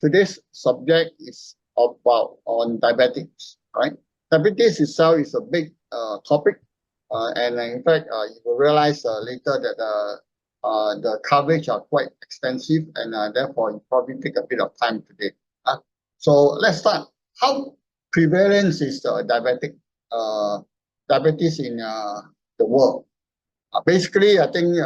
today's subject is about on diabetics, right? Diabetes itself is a big topic, and in fact, you will realize later that the coverage are quite extensive, and therefore you probably take a bit of time today. So let's start. How prevalent is the diabetes in the world? Basically, I think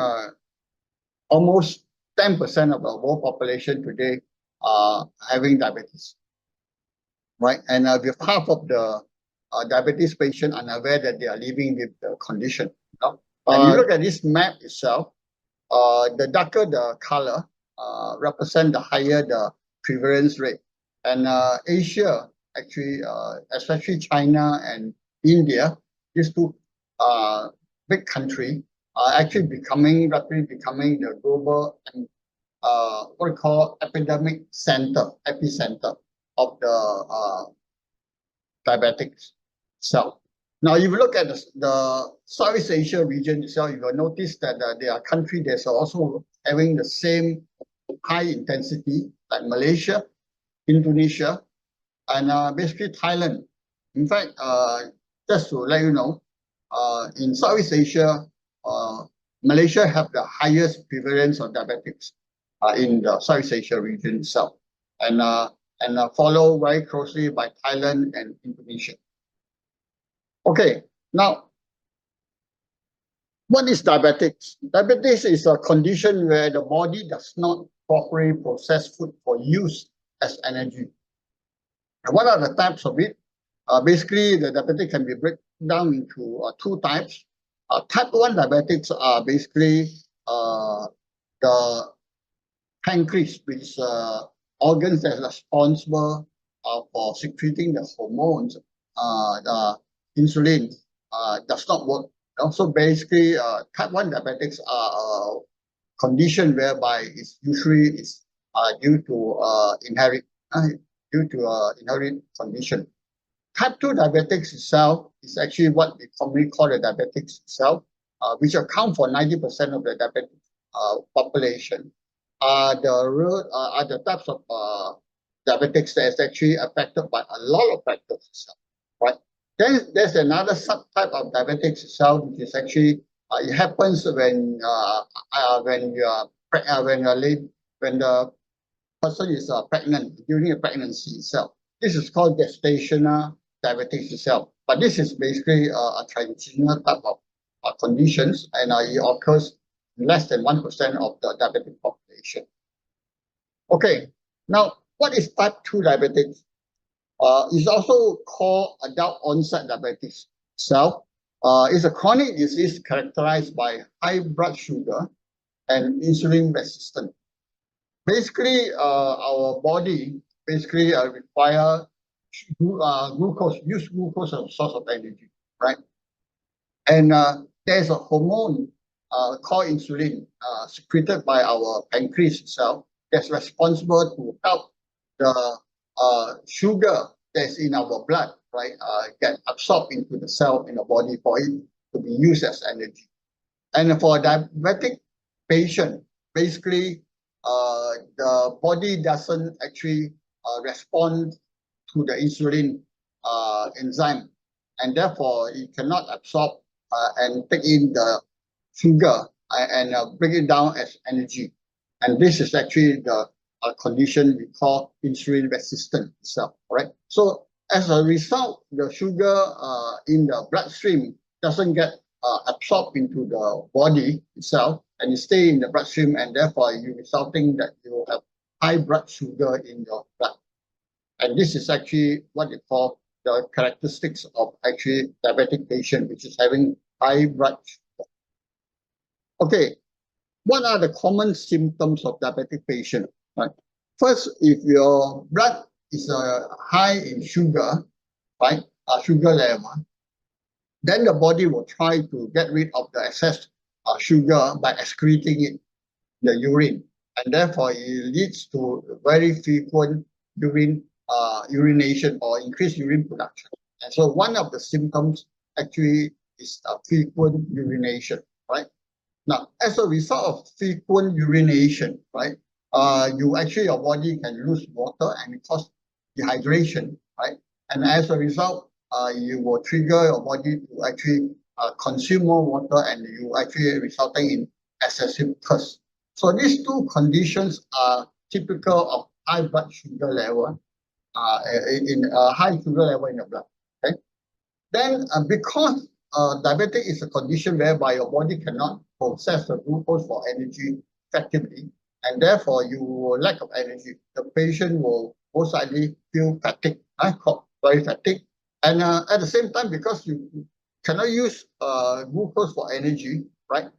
almost 10% of the world population today are having diabetes, right? And with half of the diabetes patients unaware that they are living with the condition. And you look at this map itself, the darker the color represent the higher the prevalence rate. And Asia, actually, especially China and India, these two big countries are actually rapidly becoming the global what we call epicenter of the diabetics itself. Now, if you look at the Southeast Asia region itself, you will notice that there are countries that are also having the same high intensity, like Malaysia, Indonesia, and basically Thailand. In fact, just to let you know, in Southeast Asia, Malaysia have the highest prevalence of diabetics in the Southeast Asia region itself, and followed very closely by Thailand and Indonesia. Okay, now, what is diabetics? Diabetes is a condition where the body does not properly process food for use as energy. And what are the types of it? Basically, the diabetic can be broken down into two types. Type 1 diabetics are basically the pancreas, which is organs that are responsible for secreting the hormones. The insulin does not work. So basically, type 1 diabetics are a condition whereby it's usually due to inherit condition. Type 2 diabetics itself is actually what we commonly call the diabetics itself, which account for 90% of the diabetic population. Are the types of diabetics that is actually affected by a lot of factors itself, right? Then there's another subtype of diabetics itself, which is actually it happens when the person is pregnant during a pregnancy itself. This is called gestational diabetes itself, but this is basically a transitional type of conditions, and it occurs in less than 1% of the diabetic population. Okay, now what is type 2 diabetes? It's also called adult onset diabetes itself. It's a chronic disease characterized by high blood sugar and insulin resistance. Basically, our body require glucose as a source of energy, right? And there's a hormone called insulin secreted by our pancreas itself that's responsible to help the sugar that's in our blood, right, get absorbed into the cell in the body for it to be used as energy. And for a diabetic patient, basically, the body doesn't actually respond to the insulin enzyme, and therefore it cannot absorb and take in the sugar and break it down as energy. And this is actually the condition we call insulin resistant itself, right? So as a result, the sugar in the bloodstream doesn't get absorbed into the body itself, and it stay in the bloodstream, and therefore you resulting that you have high blood sugar in your blood. And this is actually what you call the characteristics of actually diabetic patient, which is having high blood sugar. Okay, what are the common symptoms of diabetic patient? Right. First, if your blood is high in sugar, right, sugar level, then the body will try to get rid of the excess sugar by excreting it in the urine, and therefore it leads to very frequent urination or increased urine production. And so one of the symptoms actually is frequent urination, right? Now, as a result of frequent urination, right, your body can lose water and it cause dehydration, right? And as a result, you will trigger your body to actually consume more water, and you actually resulting in excessive thirst. So these two conditions are typical of high blood sugar level, in high sugar level in the blood. Okay. Then because diabetic is a condition whereby your body cannot process the glucose for energy effectively, and therefore you will lack of energy. The patient will most likely feel fatigue, very fatigued. And at the same time, because you cannot use glucose for energy, right?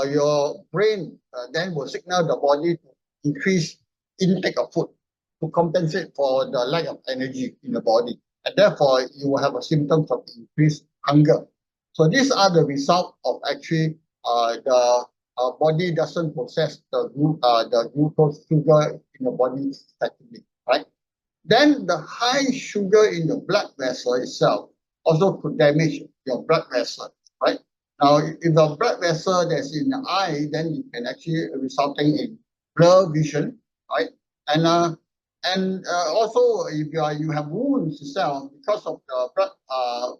Your brain then will signal the body to increase intake of food to compensate for the lack of energy in the body. And therefore, you will have a symptom of increased hunger. So these are the result of actually the body doesn't process the glucose sugar in the body effectively, right? Then the high sugar in the blood vessel itself also could damage your blood vessel, right? Now, if the blood vessel that's in the eye, then you can actually resulting in blur vision, right? And also, if you have wounds itself, because of the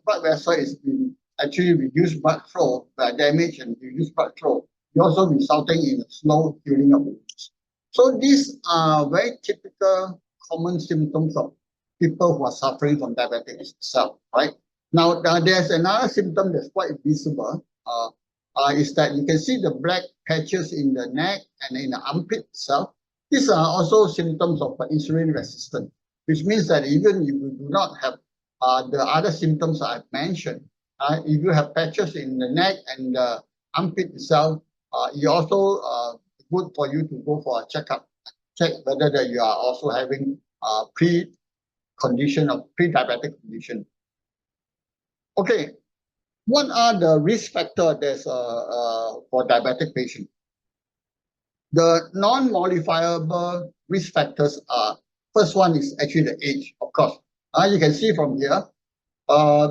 blood vessel is been actually reduced blood flow, damage and reduced blood flow, you also resulting in a slow healing of wounds. So these are very typical common symptoms of people who are suffering from diabetes itself, right? Now, there's another symptom that's quite visible, is that you can see the black patches in the neck and in the armpit itself. These are also symptoms of insulin resistance, which means that even if you do not have the other symptoms I've mentioned, if you have patches in the neck and the armpit itself, it also good for you to go for a checkup, check whether that you are also having pre-diabetic condition. Okay, what are the risk factors there's for diabetic patient? The non-modifiable risk factors are, first one is actually the age, of course. You can see from here,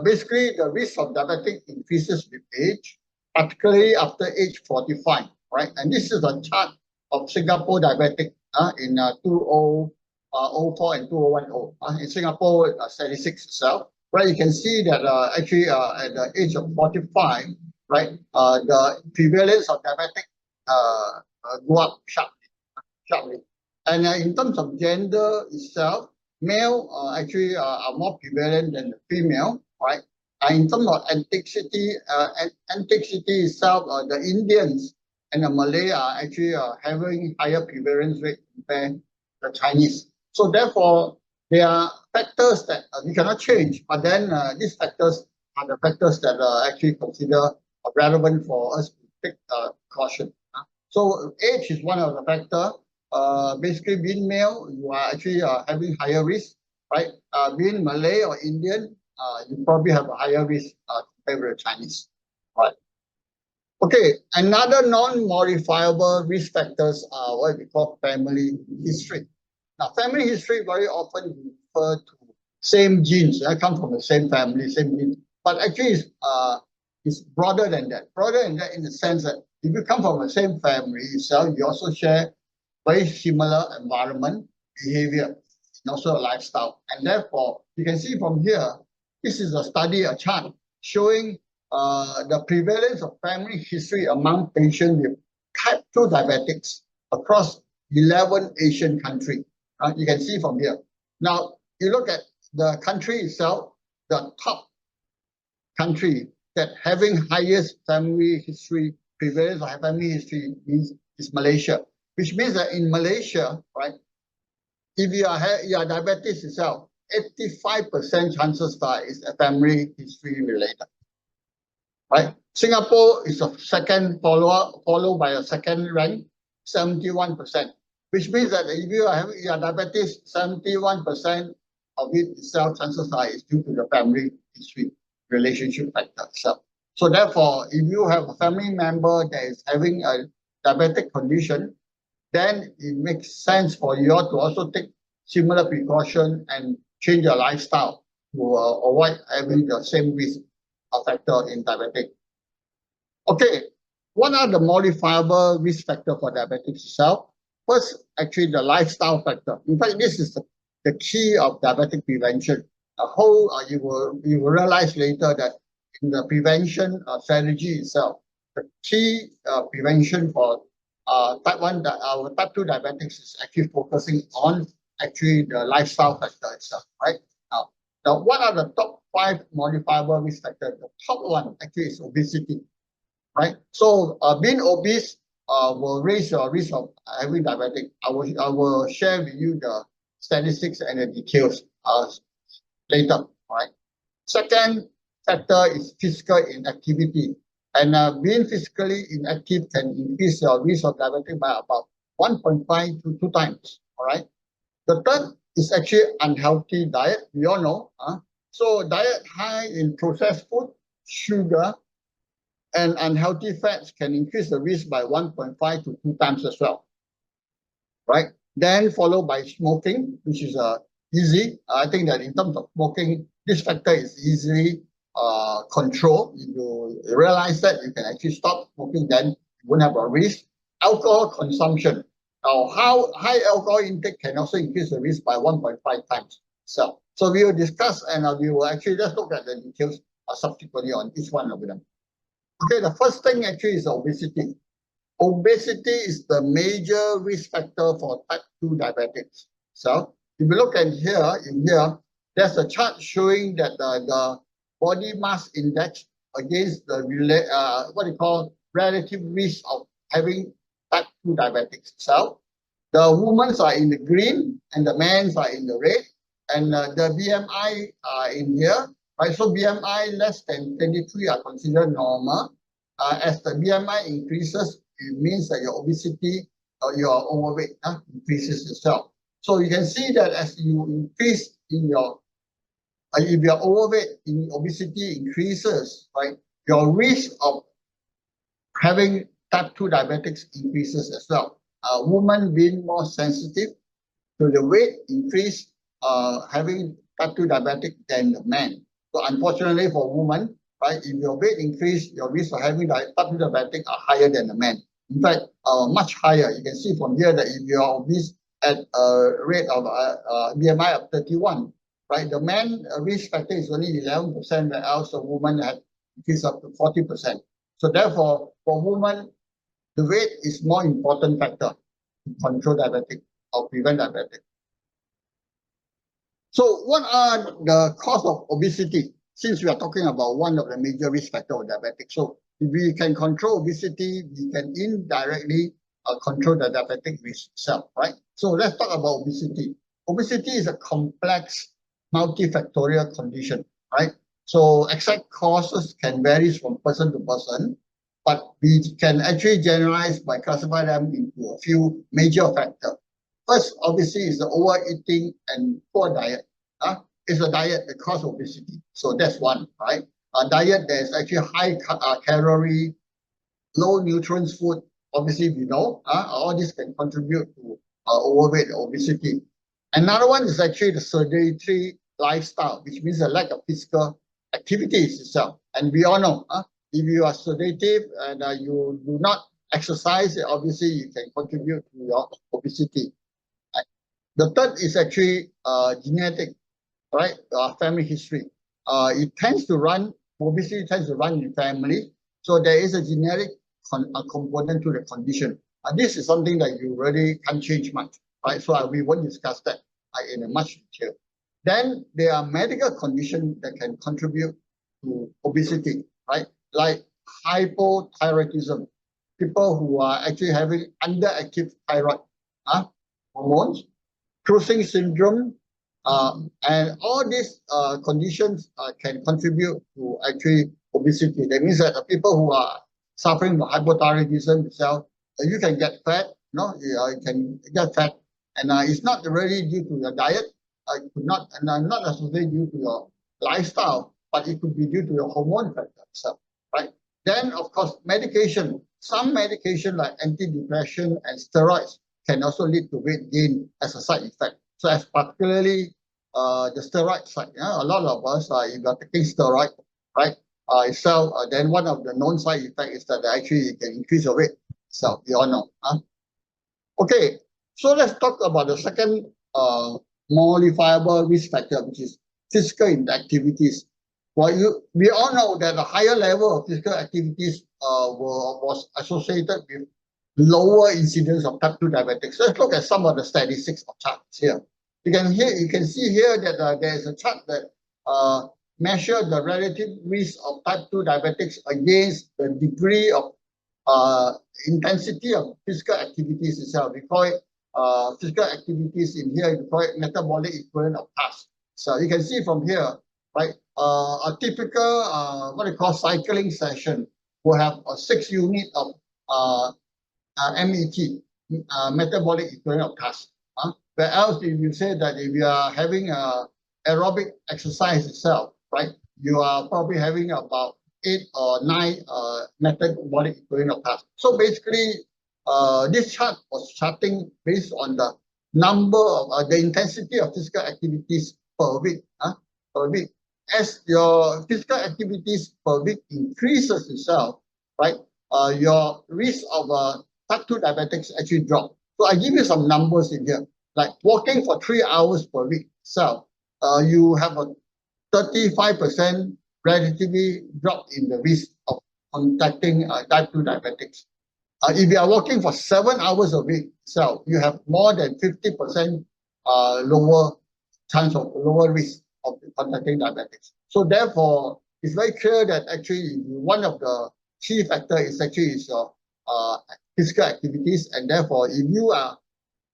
basically the risk of diabetic increases with age, particularly after age 45, right? And this is a chart of Singapore diabetic in 2004 and 2010. In Singapore statistics itself, right? You can see that actually at the age of 45, right, the prevalence of diabetic go up sharply. And in terms of gender itself, male actually are more prevalent than the female, right? In terms of ethnicity itself, the Indians and the Malay are actually having higher prevalence rate compared to the Chinese. So therefore, there are factors that we cannot change, but then these factors are the factors that are actually considered relevant for us to take caution. So age is one of the factors. Basically, being male, you are actually having higher risk, right? Being Malay or Indian, you probably have a higher risk compared with Chinese, right? Okay, another non-modifiable risk factors are what we call family history. Now, family history very often refer to same genes. I come from the same family, same genes, but actually it's broader than that. Broader than that in the sense that if you come from the same family itself, you also share very similar environment, behavior, and also a lifestyle. And therefore, you can see from here, this is a study, a chart showing the prevalence of family history among patients with type 2 diabetics across 11 Asian countries. You can see from here. Now, you look at the country itself, the top country that having highest family history, prevalence of family history is Malaysia, which means that in Malaysia, right, if you are diabetes itself, 85% chances are is a family history related, right? Singapore is a second followed by a second rank, 71%, which means that if you are having your diabetes, 71% of it itself chances are is due to the family history relationship factor itself. So therefore, if you have a family member that is having a diabetic condition, then it makes sense for you all to also take similar precaution and change your lifestyle to avoid having the same risk factor in diabetic. Okay, what are the modifiable risk factor for diabetes itself? First, actually, the lifestyle factor. In fact, this is the key of diabetic prevention. You will realize later that in the prevention strategy itself, the key prevention for type 2 diabetics is actually focusing on actually the lifestyle factor itself, right? Now, what are the top 5 modifiable risk factors? The top one actually is obesity, right? So being obese will raise your risk of having diabetic. I will share with you the statistics and the details later, right? Second factor is physical inactivity. And being physically inactive can increase your risk of diabetic by about 1.5 to 2 times, all right? The third is actually unhealthy diet. We all know. So diet high in processed food, sugar, and unhealthy fats can increase the risk by 1.5 to 2 times as well, right? Then followed by smoking, which is easy. I think that in terms of smoking, this factor is easily controlled. If you realize that, you can actually stop smoking, then you won't have a risk. Alcohol consumption. Now, how high alcohol intake can also increase the risk by 1.5 times. So we will discuss and we will actually just look at the details subsequently on each one of them. Okay, the first thing actually is obesity. Obesity is the major risk factor for type 2 diabetics. So if you look at here, there's a chart showing that the body mass index against the what you call relative risk of having type 2 diabetics. So the women are in the green and the men are in the red, and the BMI are in here. Right, so BMI less than 23 are considered normal. As the BMI increases, it means that your obesity or your overweight increases as well. So you can see that as you increase in your, if your overweight in obesity increases, right, your risk of having type 2 diabetics increases as well. Women being more sensitive to the weight increase, having type 2 diabetic than the men. So unfortunately for women, right, if your weight increase, your risk of having type 2 diabetic are higher than the men. In fact, much higher. You can see from here that if you are obese at a rate of BMI of 31, right, the man risk factor is only 11%, whereas the woman had increased up to 40%. So therefore, for women, the weight is more important factor to control diabetic or prevent diabetic. So what are the cause of obesity? Since we are talking about one of the major risk factors of diabetic. So if we can control obesity, we can indirectly control the diabetic risk itself, right? So let's talk about obesity. Obesity is a complex multifactorial condition, right? So exact causes can vary from person to person, but we can actually generalize by classify them into a few major factors. First, obviously, is the overeating and poor diet. It's a diet that causes obesity. So that's one, right? A diet that is actually high calorie, low nutrients food. Obviously, we know all this can contribute to overweight or obesity. Another one is actually the sedentary lifestyle, which means a lack of physical activities itself. And we all know, if you are sedative and you do not exercise, obviously you can contribute to your obesity. The third is actually genetic, right? Family history. It tends to run, obesity tends to run in family. So there is a genetic component to the condition. This is something that you really can't change much, right? So we won't discuss that in a much detail. Then there are medical conditions that can contribute to obesity, right? Like hypothyroidism, people who are actually having underactive thyroid hormones, Cushing syndrome, and all these conditions can contribute to actually obesity. That means that the people who are suffering from hypothyroidism itself, you can get fat, you can get fat, and it's not really due to your diet, it could not, and not necessarily due to your lifestyle, but it could be due to your hormone factor itself, right? Then, of course, medication. Some medication like antidepressant and steroids can also lead to weight gain as a side effect. So as particularly the steroid side, a lot of us, if you're taking steroid, right, itself, then one of the known side effects is that actually it can increase your weight. So we all know. Okay, So let's talk about the second modifiable risk factor, which is physical activities. We all know that a higher level of physical activities was associated with lower incidence of type 2 diabetics. Let's look at some of the statistics of charts here. You can see here that there is a chart that measure the relative risk of type 2 diabetics against the degree of intensity of physical activities itself. We call it physical activities in here, we call it metabolic equivalent of tasks. So you can see from here, right, a typical what we call cycling session will have a 6 unit of MET, metabolic equivalent of tasks. Whereas if you say that if you are having aerobic exercise itself, right, you are probably having about 8 or 9 metabolic equivalent of tasks. So basically, this chart was charting based on the number of the intensity of physical activities per week. Per week. As your physical activities per week increases itself, right, your risk of type 2 diabetics actually drop. So I give you some numbers in here. Like walking for 3 hours per week itself, you have a 35% relatively drop in the risk of contracting type 2 diabetics. If you are walking for 7 hours a week itself, you have more than 50% lower chance of lower risk of contracting diabetics. So therefore, it's very clear that actually one of the key factor is actually physical activities, and therefore if you are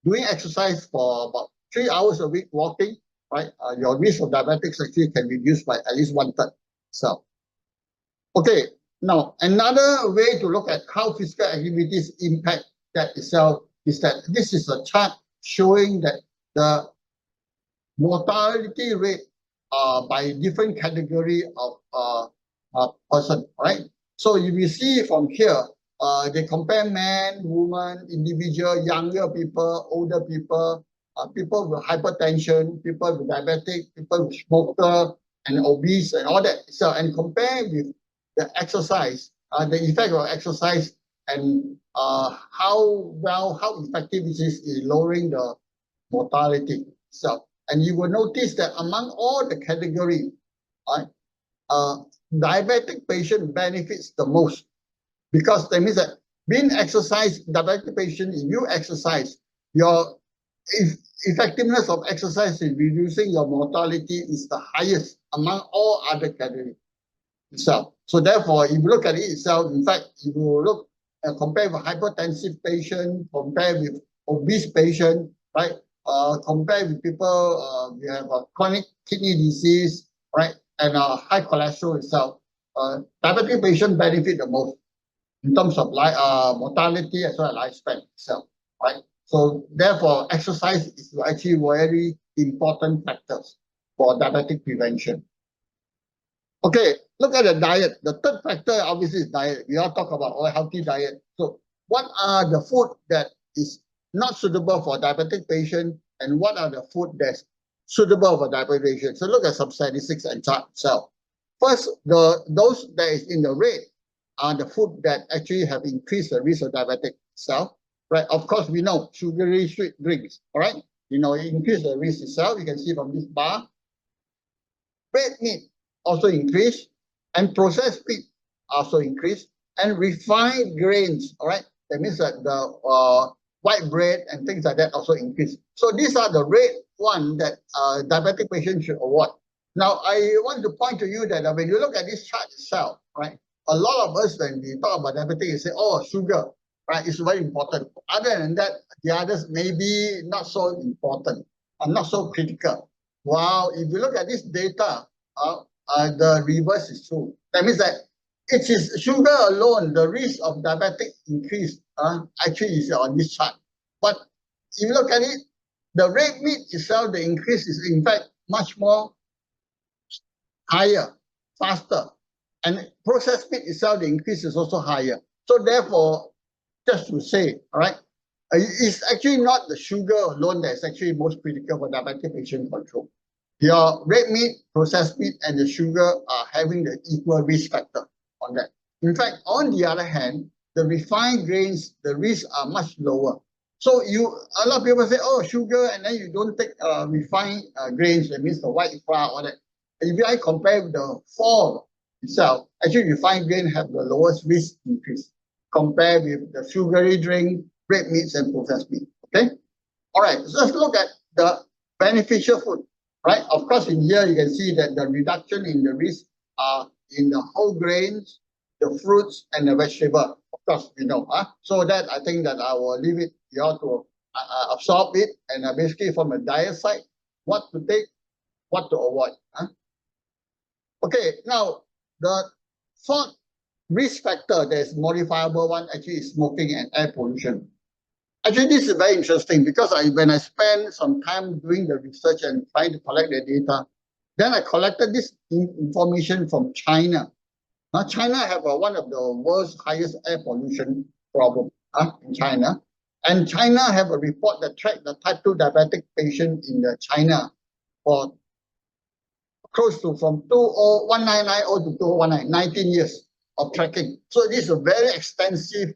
doing exercise for about 3 hours a week walking, right, your risk of diabetics actually can be reduced by at least 1/3. So, okay, now another way to look at how physical activities impact that itself is that this is a chart showing that the mortality rate by different category of person, right? So if you see from here, they compare men, women, individual, younger people, older people, people with hypertension, people with diabetic, people with smoker and obese and all that. So and compare with the exercise, the effect of exercise and how effective it is in lowering the mortality. So and you will notice that among all the category, right, diabetic patient benefits the most, because that means that being exercise, diabetic patient, if you exercise, your effectiveness of exercise in reducing your mortality is the highest among all other categories itself. So therefore, if you look at it itself, in fact, if you look compare with hypertensive patient, compare with obese patient, right? Compare with people we have a chronic kidney disease, right, and high cholesterol itself. Diabetic patient benefit the most in terms of mortality as well as lifespan itself, right? So therefore, exercise is actually very important factors for diabetic prevention. Okay, look at the diet. The third factor obviously is diet. We all talk about a healthy diet. So what are the food that is not suitable for diabetic patient, and what are the food that's suitable for diabetic patient? So look at some statistics and chart itself. First, those that is in the red are the food that actually have increased the risk of diabetic itself, right? Of course, we know sugary sweet drinks, all right? You know, it increase the risk itself. You can see from this bar. Red meat also increase, and processed meat also increase, and refined grains, all right? That means that the white bread and things like that also increase. So these are the red one that diabetic patients should avoid. Now, I want to point to you that when you look at this chart itself, right, a lot of us, when we talk about diabetes, we say, oh, sugar, right, is very important. Other than that, the others may be not so important and not so critical. Wow, if you look at this data, the reverse is true. That means that it is sugar alone, the risk of diabetic increase actually is on this chart. But if you look at it, the red meat itself, the increase is in fact much more higher, faster. And processed meat itself, the increase is also higher. So therefore, just to say, all right, it's actually not the sugar alone that is actually most critical for diabetic patient control. Your red meat, processed meat, and the sugar are having the equal risk factor on that. In fact, on the other hand, the refined grains, the risks are much lower. So a lot of people say, oh, sugar, and then you don't take refined grains, that means the white flour, all that. If I compare with the four itself, actually refined grain have the lowest risk increase compared with the sugary drink, red meats, and processed meat. Okay? All right, so let's look at the beneficial food, right? Of course, in here you can see that the reduction in the risk are in the whole grains, the fruits, and the vegetable. Of course, we know. So that I think that I will leave it you all to absorb it, and basically from a diet side, what to take, what to avoid. Okay, now the fourth risk factor that is modifiable one actually is smoking and air pollution. Actually, this is very interesting because when I spent some time doing the research and trying to collect the data, then I collected this information from China. Now, China have one of the world's highest air pollution problem in China. And China have a report that tracked the type 2 diabetic patient in the China for close to from 1990 to 2019, 19 years of tracking. So this is a very extensive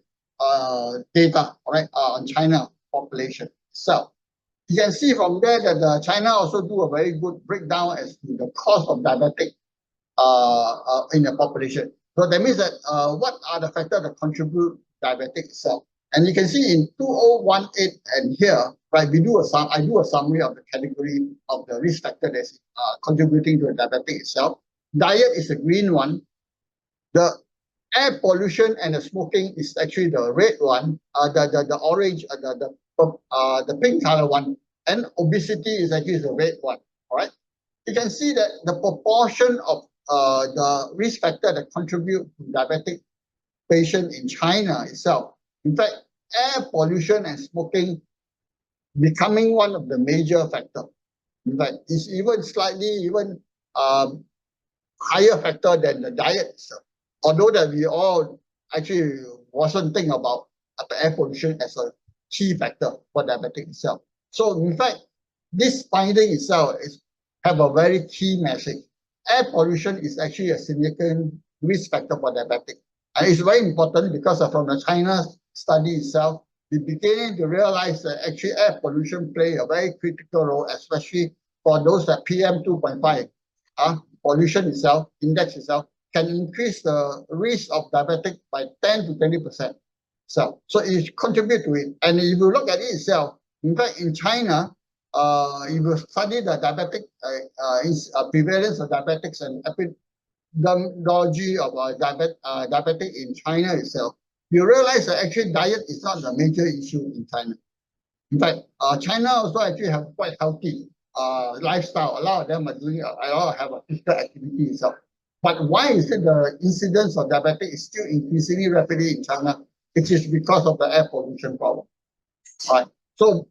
data, right, on China population itself. You can see from there that China also do a very good breakdown as to the cause of diabetic in the population. So that means that what are the factors that contribute diabetic itself? And you can see in 2018 and here, right, I do a summary of the category of the risk factor that's contributing to the diabetic itself. Diet is the green one. The air pollution and the smoking is actually the red one. The orange, the pink color one, and obesity is actually the red one. All right. You can see that the proportion of the risk factor that contribute to diabetic patient in China itself. In fact, air pollution and smoking becoming one of the major factors. In fact, it's even slightly higher factor than the diet itself. Although that we all actually wasn't think about the air pollution as a key factor for diabetic itself. So in fact, this finding itself have a very key message. Air pollution is actually a significant risk factor for diabetic. And it's very important because from the China study itself, we beginning to realize that actually air pollution play a very critical role, especially for those that PM2.5 pollution itself, index itself, can increase the risk of diabetic by 10 to 20%. So it contributes to it. And if you look at it itself, in fact, in China, if you study the diabetic prevalence of diabetics and epidemiology of diabetic in China itself, you realize that actually diet is not the major issue in China. In fact, China also actually have quite healthy lifestyle. A lot of them are doing a lot have a physical activity itself. But why is it the incidence of diabetic is still increasingly rapidly in China? It is because of the air pollution problem. All right. So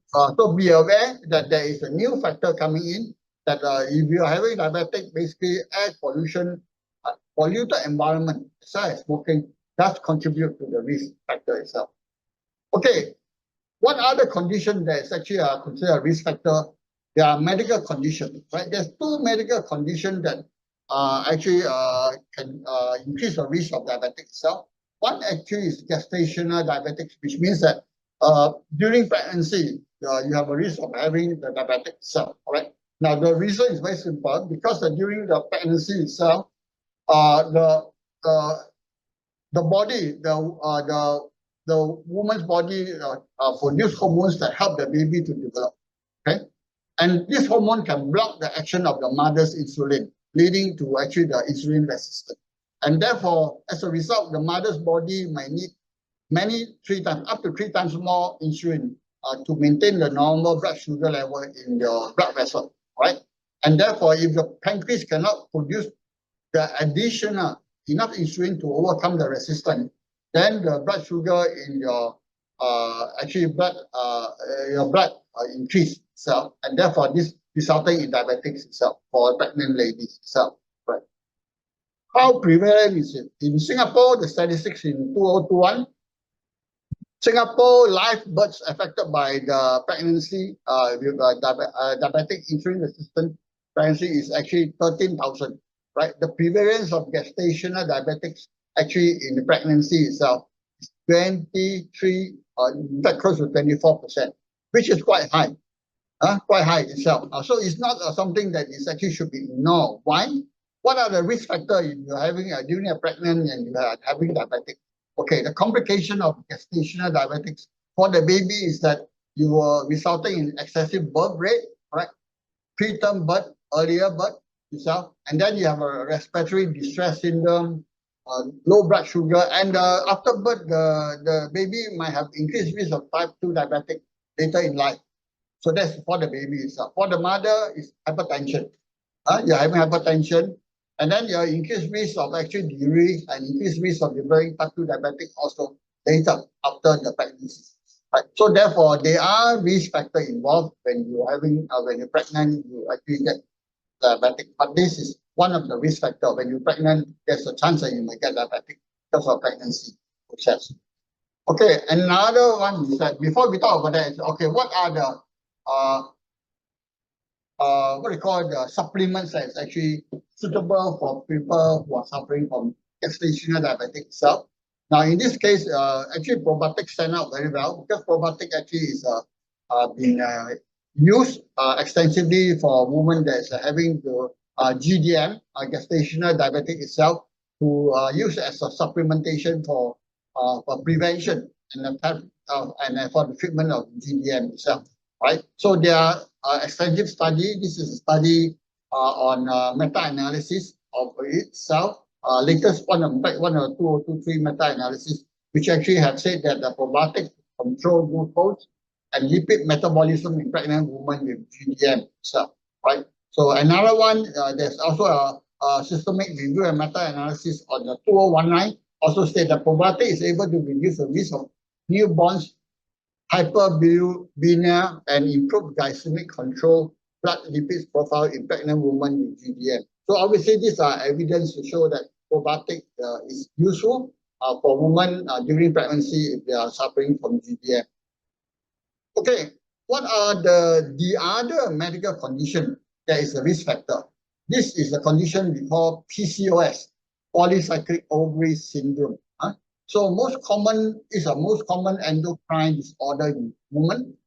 be aware that there is a new factor coming in that if you are having diabetic, basically air pollution, polluted environment, such as smoking, does contribute to the risk factor itself. Okay, what other condition that is actually considered a risk factor? There are medical conditions, right? There's two medical conditions that actually can increase the risk of diabetic itself. One actually is gestational diabetics, which means that during pregnancy, you have a risk of having the diabetic itself. All right. Now the reason is very simple because during the pregnancy itself, the body, the woman's body produce hormones that help the baby to develop. Okay, and this hormone can block the action of the mother's insulin, leading to actually the insulin resistance. And therefore, as a result, the mother's body might need up to three times more insulin to maintain the normal blood sugar level in your blood vessel, right? And therefore, if the pancreas cannot produce the additional enough insulin to overcome the resistance, then the blood sugar in your blood increase itself, and therefore this resulting in diabetics itself for pregnant ladies itself. Right? How prevalent is it? In Singapore, the statistics in 2021, Singapore live births affected by the pregnancy with diabetic insulin resistant pregnancy is actually 13,000. Right, the prevalence of gestational diabetics actually in the pregnancy itself is 23 in fact close to 24%, which is quite high itself. So it's not something that is actually should be ignored. Why? What are the risk factors if you're having during a pregnant and you are having diabetic? Okay, the complication of gestational diabetics for the baby is that you are resulting in excessive birth rate, right? Preterm birth, earlier birth itself, and then you have a respiratory distress syndrome, low blood sugar, and after birth, the baby might have increased risk of type 2 diabetic later in life. So that's for the baby itself. For the mother, is hypertension. You're having hypertension, and then you're increased risk of actually delivery and increased risk of delivering type 2 diabetic also later after the pregnancy. Right. So therefore, there are risk factors involved when you're having when you're pregnant, you actually get diabetic. But this is one of the risk factors. When you're pregnant, there's a chance that you might get diabetic because of pregnancy process. Okay, another one is that before we talk about that, okay, what are the what we call the supplements that is actually suitable for people who are suffering from gestational diabetic itself? Now, in this case, actually probiotics stand out very well because probiotic actually is being used extensively for women that is having the GDM, gestational diabetic itself, to use as a supplementation for prevention and for the treatment of GDM itself, right? So there are extensive study. This is a study on meta-analysis of itself. Latest one, in fact, one or two or two, three meta-analysis, which actually have said that the probiotic control glucose and lipid metabolism in pregnant women with GDM itself, right? So another one, there's also a systemic review and meta-analysis on the 2019, also state that probiotic is able to reduce the risk of newborns, hyperbilirubinemia, and improve glycemic control, blood lipids profile in pregnant women with GDM. So obviously, these are evidence to show that probiotic is useful for women during pregnancy if they are suffering from GDM. Okay, what are the other medical condition that is a risk factor? This is a condition we call PCOS, polycyclic ovary syndrome. So most common is a most common endocrine disorder in women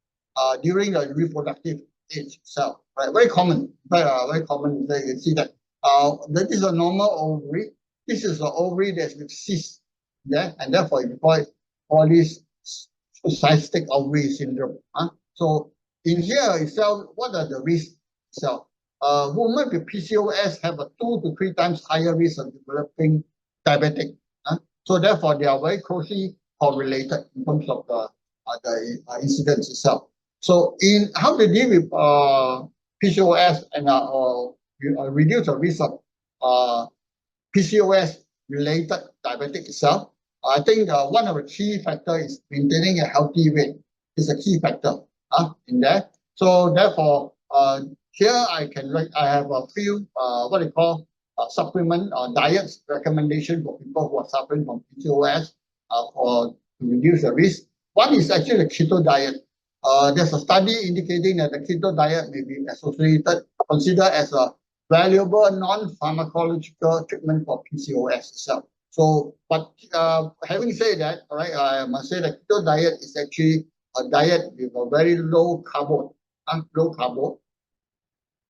during the reproductive age itself. Right, very common. Very common. You can see that that is a normal ovary. This is an ovary that's with cysts. Yeah, and therefore you call it polycystic ovary syndrome. So in here itself, what are the risks itself? Women with PCOS have a 2 to 3 times higher risk of developing diabetic. So therefore, they are very closely correlated in terms of the incidence itself. So in how to deal with PCOS and reduce the risk of PCOS related diabetic itself, I think one of the key factors is maintaining a healthy weight is a key factor in there. So therefore, here I have a few what they call supplement or diets recommendation for people who are suffering from PCOS to reduce the risk. One is actually the keto diet. There's a study indicating that the keto diet may be considered as a valuable non-pharmacological treatment for PCOS itself. So, but having said that, all right, I must say that keto diet is actually a diet with a very low carbo,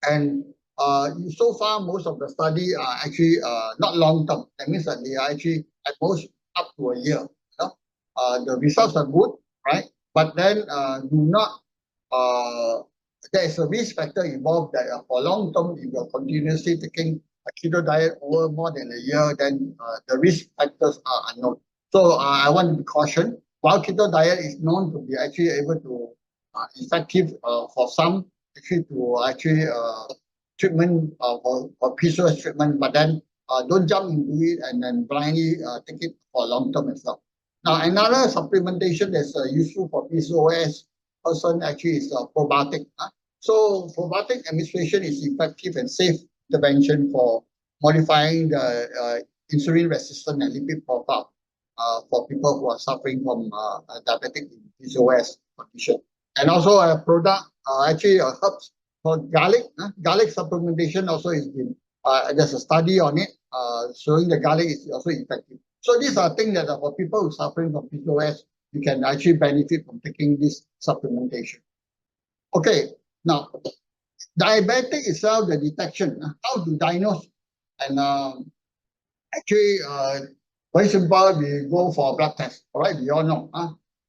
and so far most of the study are actually not long term. That means that they are actually at most up to a year. The results are good, right? But then do not. There is a risk factor involved that for long term, if you're continuously taking a keto diet over more than a year, then the risk factors are unknown. So I want to be cautioned. While keto diet is known to be actually able to effective for some actually to actually treatment for PCOS treatment, but then don't jump into it and then blindly take it for long term as well. Now another supplementation that's useful for PCOS person actually is probiotic. So probiotic administration is effective and safe intervention for modifying the insulin resistant and lipid profile for people who are suffering from diabetic PCOS condition. And also a product, actually herbs called garlic. Garlic supplementation also is been, there's a study on it showing the garlic is also effective. So these are things that are for people who are suffering from PCOS you can actually benefit from taking this supplementation. Okay, now diabetic itself, the detection, how to diagnose, and actually, very simple, we go for a blood test, all right, we all know.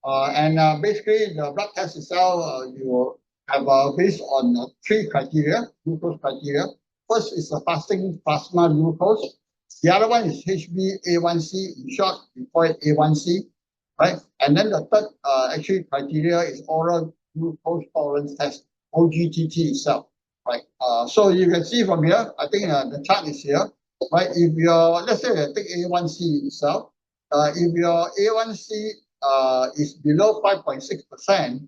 And basically, the blood test itself, you have based on three criteria, glucose criteria. First is the fasting plasma glucose. The other one is HbA1c, in short, we call it A1c, right? And then the third actually criteria is oral glucose tolerance test, OGTT itself, right? So you can see from here, I think the chart is here, right? If your, let's say I take A1c itself, if your A1c is below 5.6%,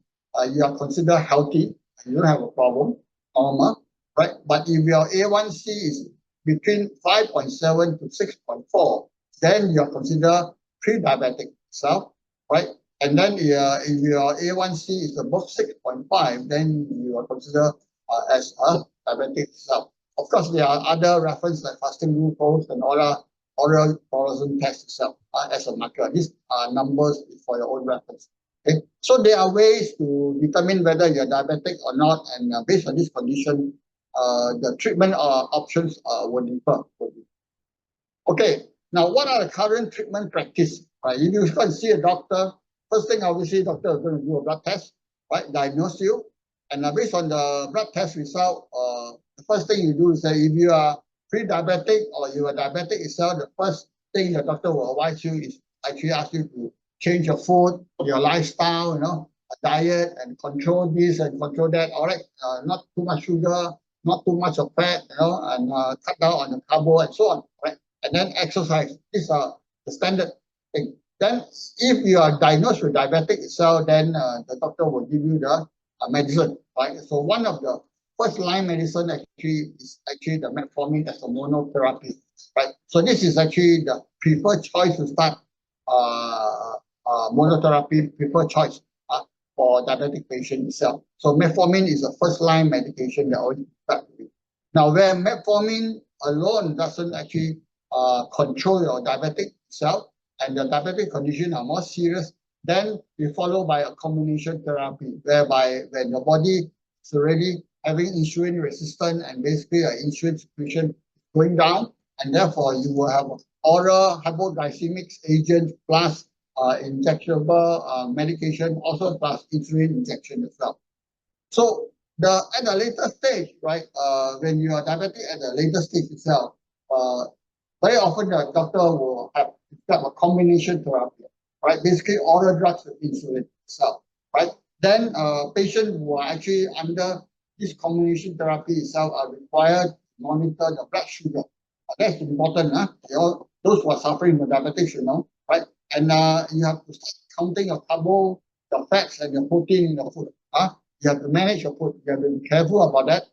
you are considered healthy, you don't have a problem, normal, right? But if your A1c is between 5.7 to 6.4, then you are considered pre-diabetic itself, right? And then if your A1c is above 6.5, then you are considered as a diabetic itself. Of course, there are other reference like fasting glucose and oral fluorescence test itself as a marker. These are numbers for your own reference. Okay, so there are ways to determine whether you're diabetic or not, and based on this condition, the treatment options will differ. Okay, now what are the current treatment practice? Right, if you go and see a doctor, first thing obviously doctor is going to do a blood test, right? Diagnose you, and based on the blood test result, the first thing you do is that if you are pre-diabetic or you are diabetic itself, the first thing the doctor will advise you is actually ask you to change your food, your lifestyle, a diet, and control this and control that. All right, not too much sugar, not too much of fat, and cut down on the carbo and so on. Right, and then exercise. These are the standard thing. Then, if you are diagnosed with diabetic itself, then the doctor will give you the medicine. Right, so one of the first line medicine actually is the metformin as a monotherapy. Right, so this is actually the preferred choice to start monotherapy preferred choice for diabetic patient itself. So metformin is a first line medication that already start with. Now, where metformin alone doesn't actually control your diabetic itself, and the diabetic condition are more serious, then we follow by a combination therapy, whereby when your body is already having insulin resistance and basically insulin secretion going down, and therefore you will have oral hypoglycemic agent plus injectable medication, also plus insulin injection as well. So at the later stage, right, when you are diabetic at the later stage itself, very often the doctor will have a combination therapy, right? Basically oral drugs with insulin itself, right? Then patients who are actually under this combination therapy itself are required to monitor the blood sugar. That's important, those who are suffering from diabetes, right? And you have to start counting your carbo, your fats, and your protein in your food. You have to manage your food. You have to be careful about that.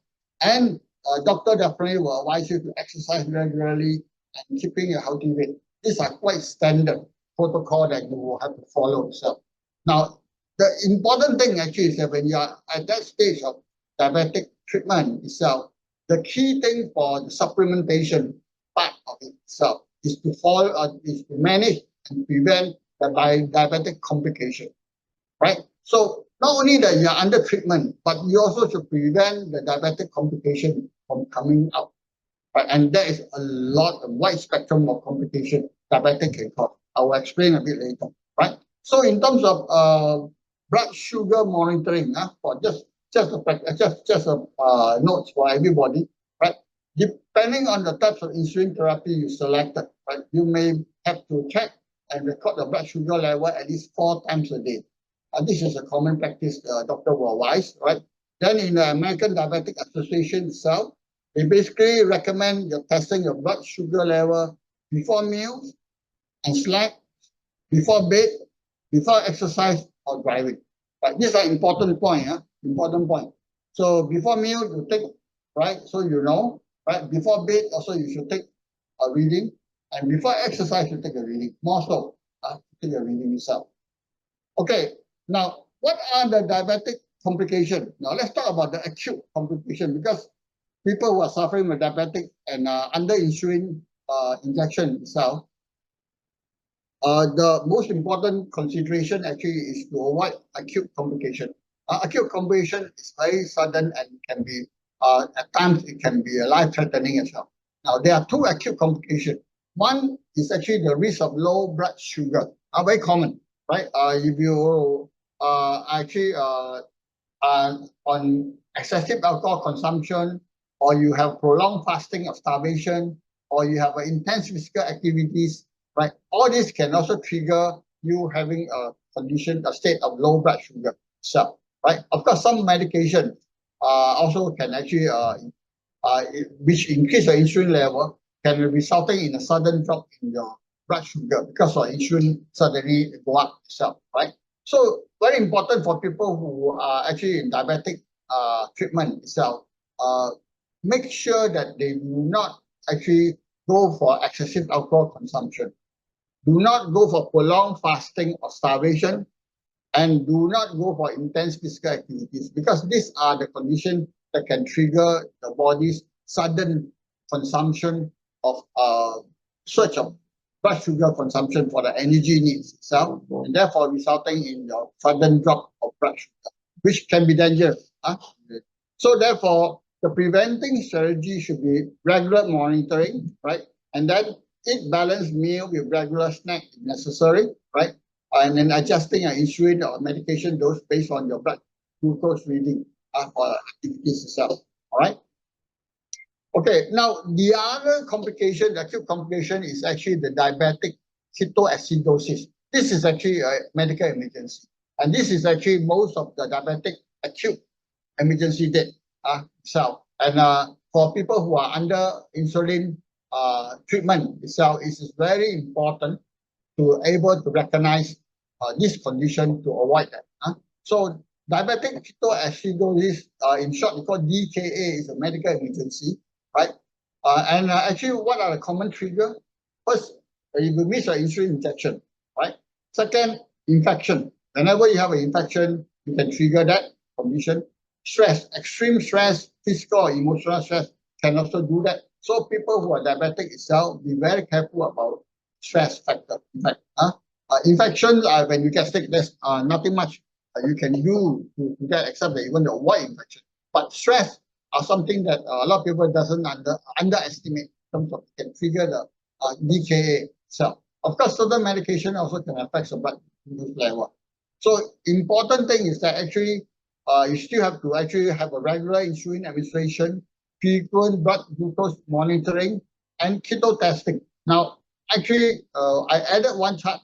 And doctor definitely will advise you to exercise regularly and keeping a healthy weight. These are quite standard protocol that you will have to follow. So now, the important thing actually is that when you are at that stage of diabetic treatment itself, the key thing for the supplementation part of it itself is to manage and prevent the diabetic complication, right? So not only that you are under treatment, but you also should prevent the diabetic complication from coming out, right? And there is a wide spectrum of complication diabetic can cause. I will explain a bit later, right? So in terms of blood sugar monitoring, for just notes for everybody, right? Depending on the types of insulin therapy you selected, right, you may have to check and record the blood sugar level at least 4 times a day. This is a common practice doctor will advise, right? Then in the American Diabetic Association itself, they basically recommend you're testing your blood sugar level before meals and snack, before bed, before exercise or driving. Right? These are important point, important point. So before meal you take, right? So right? Before bed also you should take a reading, and before exercise you take a reading. More so, take a reading yourself. Okay, now what are the diabetic complications? Now let's talk about the acute complication, because people who are suffering with diabetic and under insulin injection itself, the most important consideration actually is to avoid acute complication. Acute complication is very sudden and can be, at times, it can be life-threatening as well. Now, there are two acute complications. One is actually the risk of low blood sugar, very common, right? If you actually on excessive alcohol consumption, or you have prolonged fasting or starvation, or you have intense physical activities, right? All this can also trigger you having a condition, a state of low blood sugar itself, right? Of course, some medication also can actually, which increase the insulin level, can resulting in a sudden drop in your blood sugar because of insulin suddenly go up itself, right? So very important for people who are actually in diabetic treatment itself, uh, make sure that they do not actually go for excessive alcohol consumption. Do not go for prolonged fasting or starvation, and do not go for intense physical activities, because these are the conditions that can trigger the body's sudden consumption of surge of blood sugar consumption for the energy needs itself, and therefore resulting in your sudden drop of blood sugar, which can be dangerous. So therefore, the preventing strategy should be regular monitoring, right? And then eat balanced meal with regular snack if necessary, right? And then adjusting your insulin or medication dose based on your blood glucose reading for activities itself. All right. Okay. Now the other complication, the acute complication, is actually the diabetic ketoacidosis. This is actually a medical emergency, and this is actually most of the diabetic acute emergency death itself. And for people who are under insulin treatment itself, it is very important to able to recognize this condition to avoid that. So diabetic ketoacidosis, in short, we call DKA, is a medical emergency, right? And actually, what are the common triggers? First, if you miss an insulin injection, right? Second, infection. Whenever you have an infection, you can trigger that condition. Stress, extreme stress, physical or emotional stress can also do that. So people who are diabetic itself, be very careful about stress factor. In fact, infections, when you get sick, there's nothing much you can do to get, except that even the avoid infection. But stress are something that a lot of people doesn't underestimate in terms of can trigger the DKA itself. Of course, certain medication also can affect the blood glucose level. So important thing is that actually you still have to actually have a regular insulin administration, frequent blood glucose monitoring, and keto testing. Now, actually, I added one chart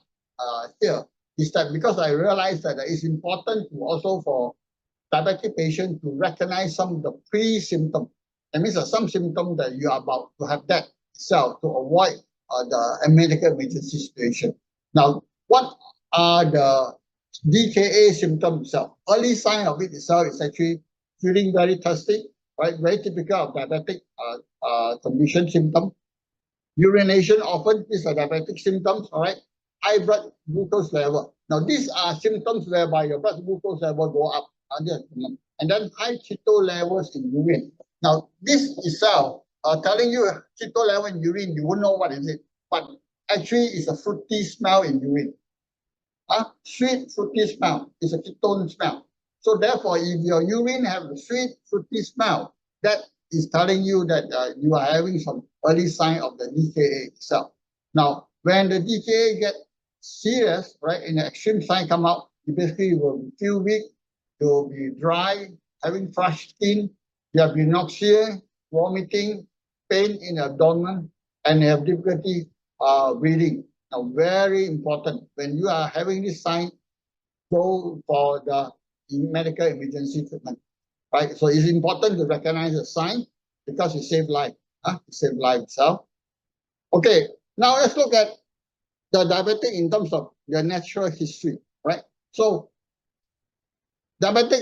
here, is that because I realized that it's important to also for diabetic patients to recognize some of the pre-symptoms. That means some symptoms that you are about to have that itself to avoid the medical emergency situation. Now, what are the DKA symptoms itself? Early sign of it itself is actually feeling very thirsty, right? Very typical of diabetic condition symptom. Urination often is a diabetic symptoms, all right? High blood glucose level. Now, these are symptoms whereby your blood glucose level go up. And then high keto levels in urine. Now, this itself, telling you keto level in urine, you won't know what is it. But actually, it's a fruity smell in urine. Sweet fruity smell is a ketone smell. So therefore, if your urine have a sweet fruity smell, that is telling you that you are having some early sign of the DKA itself. Now, when the DKA get serious, right, and the extreme sign come out, you basically will feel weak, you'll be dry, having flushed skin, you have nausea, vomiting, pain in the abdomen, and you have difficulty breathing. Now, very important, when you are having this sign, go for the medical emergency treatment, right? So it's important to recognize the sign because it saves life. It saves life itself. Okay, now let's look at the diabetic in terms of the natural history, right? So diabetic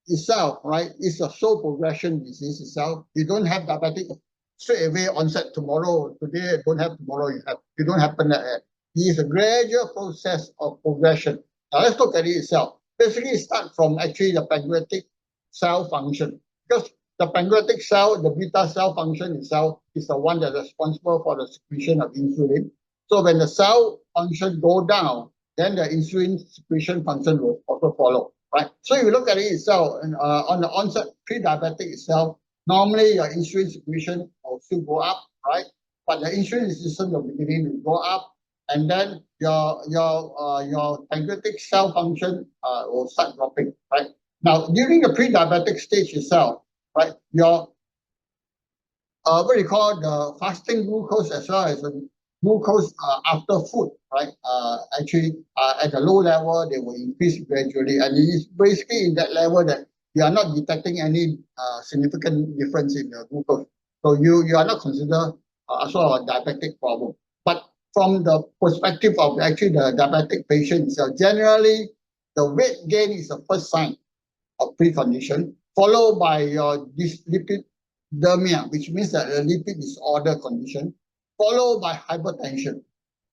itself, right, is a slow progression disease itself. You don't have diabetic straight away onset tomorrow, today, don't have tomorrow, you don't happen that. It is a gradual process of progression. Now let's look at it itself. Basically, it starts from actually the pancreatic cell function, because the pancreatic cell, the beta cell function itself, is the one that is responsible for the secretion of insulin. So when the cell function go down, then the insulin secretion function will also follow, right? So you look at it itself, and on the onset pre-diabetic itself, normally your insulin secretion will still go up, right? But the insulin resistance will beginning to go up, and then your pancreatic cell function will start dropping, right? Now during the pre-diabetic stage itself, right, your what do you call the fasting glucose as well as the glucose after food, right? Actually, at a low level, they will increase gradually, and it is basically in that level that you are not detecting any significant difference in the glucose. So you are not considered sort of a diabetic problem. But from the perspective of actually the diabetic patient itself, generally the weight gain is the first sign of precondition, followed by your dyslipidemia, which means that a lipid disorder condition, followed by hypertension.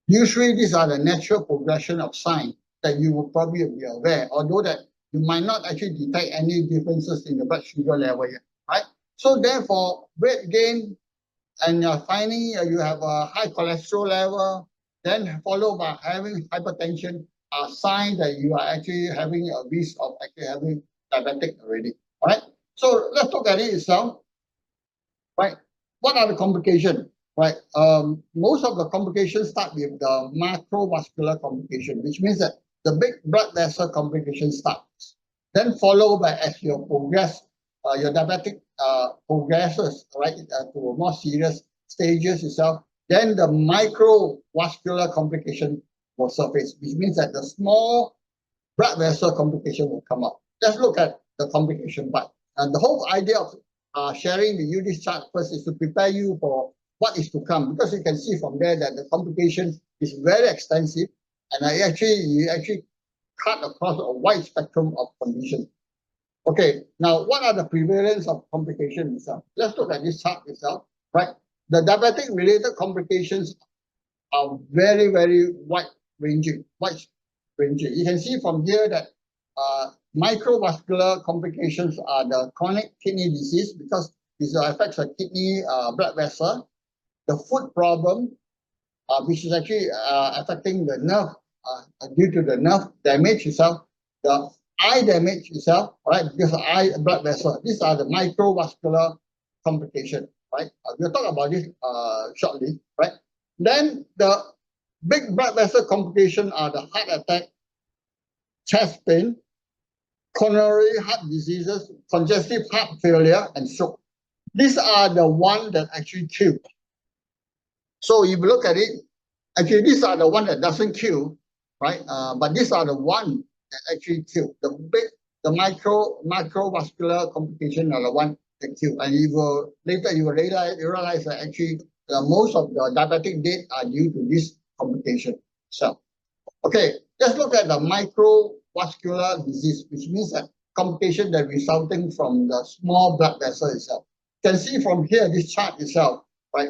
Usually, these are the natural progression of signs that you will probably be aware, although that you might not actually detect any differences in the blood sugar level yet, right? So therefore, weight gain and you're finding you have a high cholesterol level, then followed by having hypertension, are signs that you are actually having a risk of actually having diabetic already. All right. So let's look at it itself. Right. What are the complications? Right. Most of the complications start with the macrovascular complication, which means that the big blood vessel complication starts. Then followed by as you progress, your diabetic progresses right to more serious stages itself. Then the microvascular complication will surface, which means that the small blood vessel complication will come up. Let's look at the complication part. And the whole idea of sharing with you this chart first is to prepare you for what is to come, because you can see from there that the complication is very extensive, and you actually cut across a wide spectrum of conditions. Okay, now what are the prevalence of complications itself? Let's look at this chart itself, right? The diabetic related complications are very, very wide ranging. You can see from here that microvascular complications are the chronic kidney disease, because this affects the kidney blood vessel, the foot problem, which is actually affecting the nerve due to the nerve damage itself, the eye damage itself, right? Because the eye blood vessel. These are the microvascular complications, right? We'll talk about this shortly, right? Then the big blood vessel complications are the heart attack, chest pain, coronary heart diseases, congestive heart failure, and stroke. These are the ones that actually kill. So if you look at it, actually these are the ones that doesn't kill, right? But these are the ones that actually kill. The microvascular complications are the ones that kill. And later you will realize that actually most of the diabetic deaths are due to this complication. So, okay, let's look at the microvascular disease, which means that complication that resulting from the small blood vessel itself. You can see from here, this chart itself, right?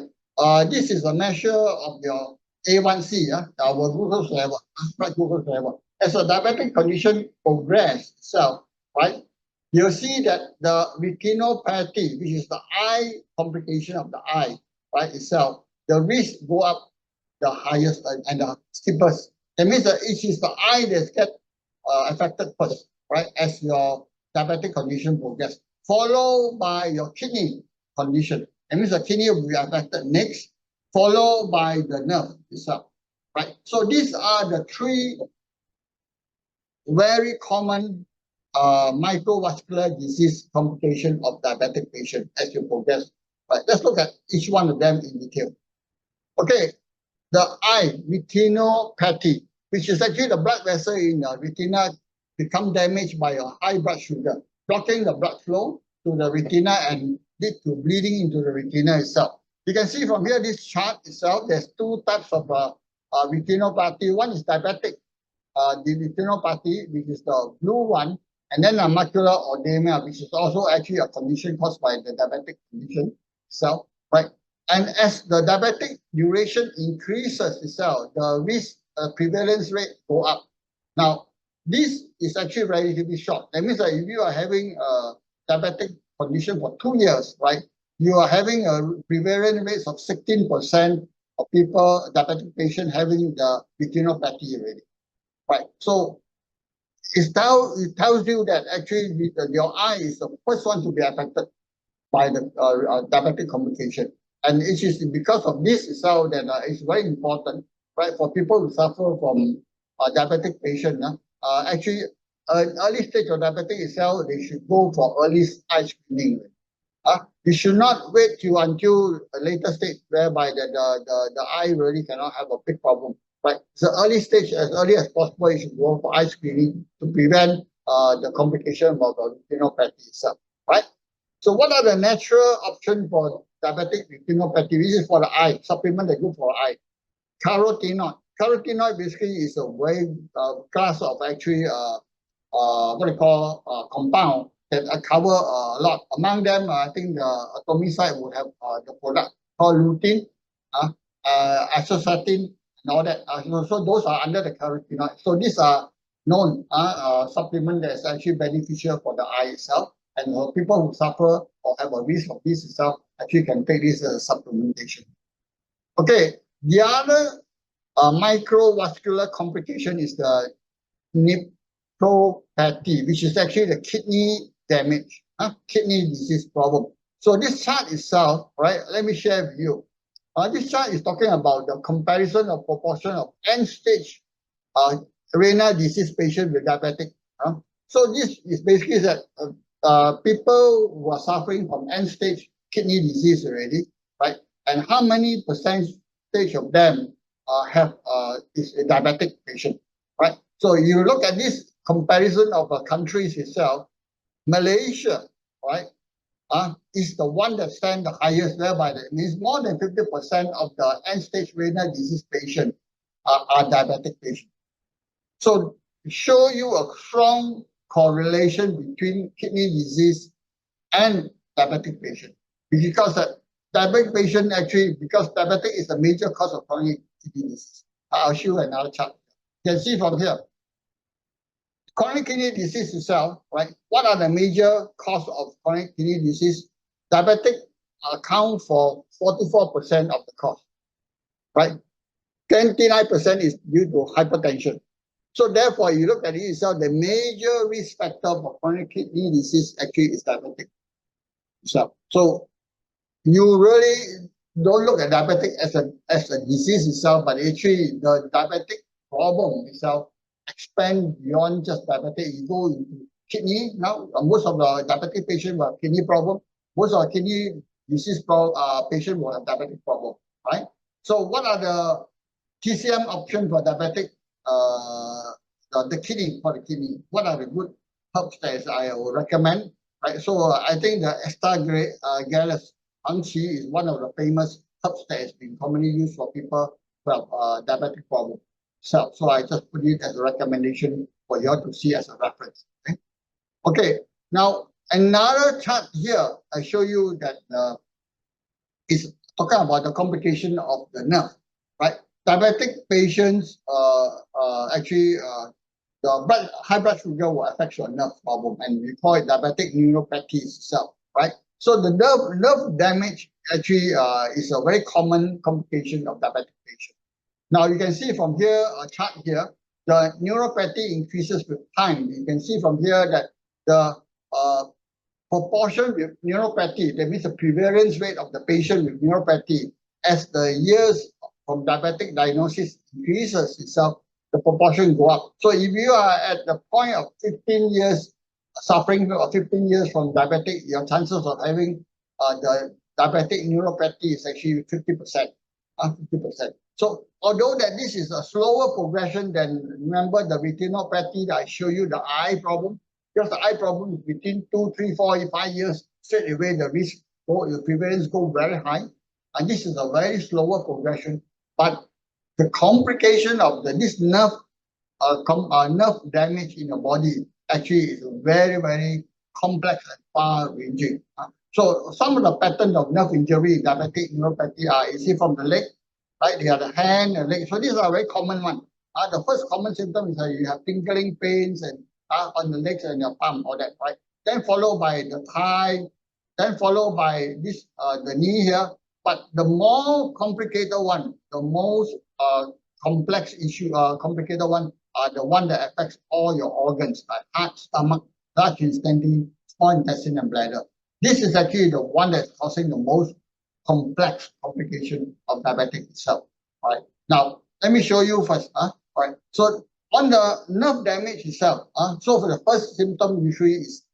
This is a measure of your A1C, our glucose level, blood glucose level. As a diabetic condition progress itself, right? You'll see that the retinopathy, which is the eye complication of the eye, right, itself, the risk go up the highest and the steepest. That means that it is the eye that gets affected first, right, as your diabetic condition progress, followed by your kidney condition. That means the kidney will be affected next, followed by the nerve itself, right? So these are the three very common microvascular disease complication of diabetic patient as you progress. Right, let's look at each one of them in detail. Okay, the eye retinopathy, which is actually the blood vessel in the retina become damaged by a high blood sugar, blocking the blood flow to the retina and lead to bleeding into the retina itself. You can see from here, this chart itself, there's two types of retinopathy. One is diabetic the retinopathy, which is the blue one, and then a macular edema, which is also actually a condition caused by the diabetic condition itself, right? And as the diabetic duration increases itself, the risk prevalence rate go up. Now, this is actually relatively short. That means that if you are having a diabetic condition for 2 years, right, you are having a prevalence rate of 16% of people, diabetic patient having the retinopathy already, right? So it tells you that actually your eye is the first one to be affected by the diabetic complication. And it is because of this itself that it's very important, right, for people who suffer from diabetic patient. Actually, early stage of diabetic itself, they should go for early eye screening. You should not wait till until a later stage whereby the eye really cannot have a big problem. Right. So early stage, as early as possible, you should go for eye screening to prevent the complication of the retinopathy itself. Right. So what are the natural options for diabetic retinopathy? This is for the eye, supplement that good for eye. Carotenoid. Carotenoid basically is a very class of actually what they call compound that cover a lot. Among them, I think the Atomy side would have the product called lutein, azoxantin, and all that. So those are under the carotenoid. So these are known supplement that is actually beneficial for the eye itself. And people who suffer or have a risk of this itself actually can take this supplementation. Okay, the other microvascular complication is the nephropathy, which is actually the kidney damage, kidney disease problem. So this chart itself, right, let me share with you. This chart is talking about the comparison of proportion of end-stage renal disease patient with diabetic. So this is basically that people who are suffering from end-stage kidney disease already, right, and how many percentage of them have is a diabetic patient, right? So you look at this comparison of countries itself, Malaysia, right, is the one that stands the highest, whereby that means more than 50% of the end-stage renal disease patients are diabetic patients. So show you a strong correlation between kidney disease and diabetic patient. Because diabetic patient actually, because diabetic is a major cause of chronic kidney disease. I'll show you another chart. You can see from here. Chronic kidney disease itself, right? What are the major cause of chronic kidney disease? Diabetic account for 44% of the cause, right? 29% is due to hypertension. So therefore, you look at it itself, the major risk factor for chronic kidney disease actually is diabetic itself. So you really don't look at diabetic as a disease itself, but actually the diabetic problem itself expand beyond just diabetic. You go into kidney now. Most of the diabetic patients will have kidney problem. Most of the kidney disease patients will have diabetic problem, right? So what are the TCM options for diabetic? The kidney for the kidney. What are the good herbs that I will recommend? Right. So I think the astragalus Angqi is one of the famous herbs that has been commonly used for people who have diabetic problem. So I just put it as a recommendation for you all to see as a reference. Okay. Now another chart here, I show you that is talking about the complication of the nerve, right? Diabetic patients actually the high blood sugar will affect your nerve problem, and we call it diabetic neuropathy itself, right? So the nerve damage actually is a very common complication of diabetic patients. Now you can see from here, a chart here, the neuropathy increases with time. You can see from here that the proportion with neuropathy, that means the prevalence rate of the patient with neuropathy, as the years from diabetic diagnosis increases itself, the proportion go up. So if you are at the point of 15 years suffering or 15 years from diabetic, your chances of having the diabetic neuropathy is actually 50%. 50%. So although that this is a slower progression than, remember the retinopathy that I show you, the eye problem, because the eye problem is between 2, 3, 4, 5 years, straight away the risk, the prevalence go very high. And this is a very slower progression. But the complication of this nerve damage in the body actually is very, very complex and far-ranging. So some of the patterns of nerve injury in diabetic neuropathy are, you see from the leg, right? They have the hand and leg. So these are very common ones. The first common symptom is that you have tingling pains and on the legs and your palm, all that, right? Then followed by the thigh, then followed by this the knee here, But the more complicated one, the most complex issue, complicated one, are the one that affects all your organs, like heart, stomach, large intestine, small intestine, and bladder. This is actually the one that's causing the most complex complication of diabetic itself. All right. Now, let me show you first. All right. So on the nerve damage itself, so for the first symptom usually is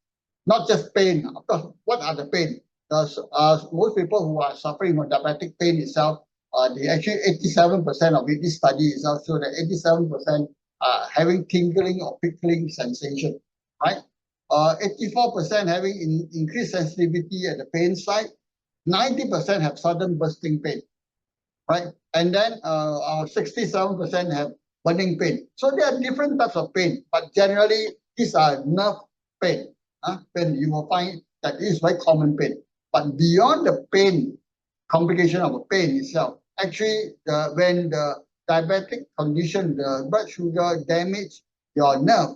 not just pain. Of course, what are the pain? Most people who are suffering from diabetic pain itself, they actually 87% of it, this study itself show that 87% are having tingling or prickling sensation, right? 84% having increased sensitivity at the pain site. 90% have sudden bursting pain, right? And then 67% have burning pain. So there are different types of pain, but generally these are nerve pain. Pain, you will find that it is very common pain. But beyond the pain, complication of the pain itself, actually when the diabetic condition, the blood sugar damage your nerve,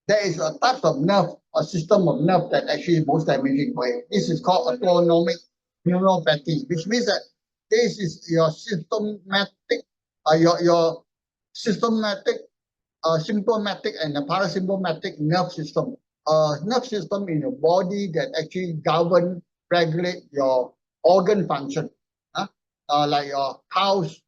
there is a type of nerve, a system of nerve that actually is most damaging for you. This is called autonomic neuropathy, which means that this is your systematic, your systematic, symptomatic and the parasympathetic nerve system. Nerve system in your body that actually govern, regulate your organ function, like your pulse,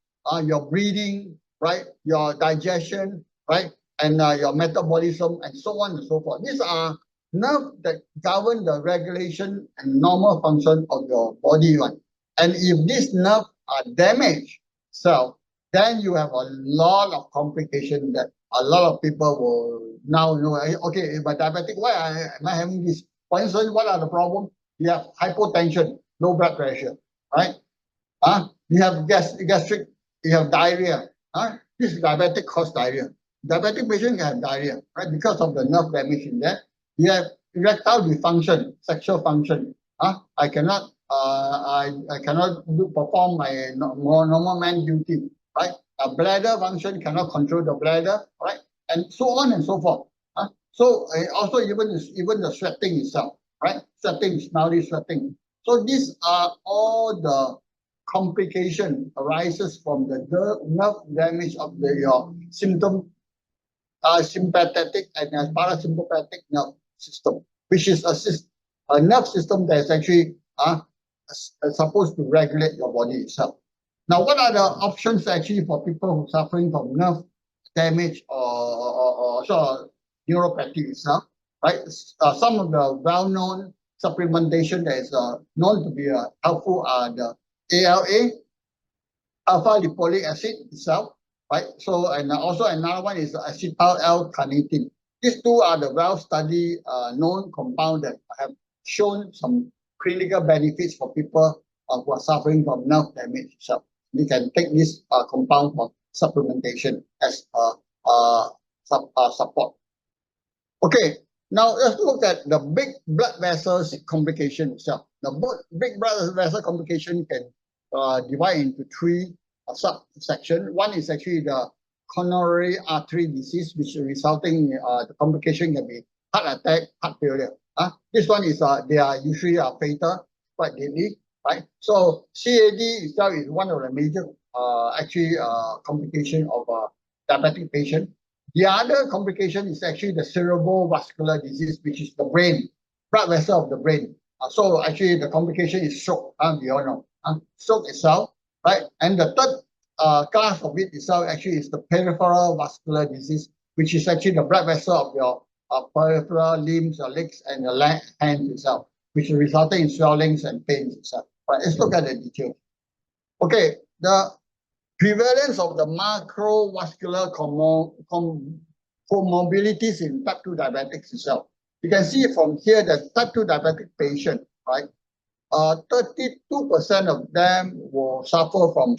your breathing, right, your digestion, right, and your metabolism, and so on and so forth. These are nerves that govern the regulation and normal function of your body. Right? And if these nerves are damaged, so then you have a lot of complications that a lot of people will now know. Okay, if I'm diabetic, why am I having this? For instance, what are the problems? You have hypotension, low blood pressure, right? You have gastric, you have diarrhea. This is diabetic cause diarrhea. Diabetic patient can have diarrhea, right? Because of the nerve damage in there. You have erectile dysfunction, sexual function. I cannot perform my normal man duty, right? A bladder function cannot control the bladder, right? And so on and so forth. So also even the sweating itself, right? Sweating, smelly sweating. So these are all the complication arises from the nerve damage of your sympathetic and parasympathetic nerve system, which is a nerve system that is actually supposed to regulate your body itself. Now, what are the options actually for people who are suffering from nerve damage or neuropathy itself, right? Some of the well-known supplementation that is known to be helpful are the ALA, alpha lipoic acid itself, right? So, and also another one is acetyl L-carnitine. These two are the well-studied known compounds that have shown some clinical benefits for people who are suffering from nerve damage itself. You can take this compound for supplementation as support. Okay, now let's look at the big blood vessels complication itself. The big blood vessel complication can divide into three subsections. One is actually the coronary artery disease, which is resulting in the complication can be heart attack, heart failure. This one is they are usually fatal, quite deadly, right? So CAD itself is one of the major complication of diabetic patient. The other complication is actually the cerebrovascular disease, which is the brain, blood vessel of the brain. So actually the complication is stroke, we all know. Stroke itself, right? And the third class of it itself actually is the peripheral vascular disease, which is actually the blood vessel of your peripheral limbs, your legs, and your hands itself, which is resulting in swellings and pains itself. Right, let's look at the details. Okay, the prevalence of the macrovascular comorbidities in type 2 diabetics itself. You can see from here that type 2 diabetic patient, right? 32% of them will suffer from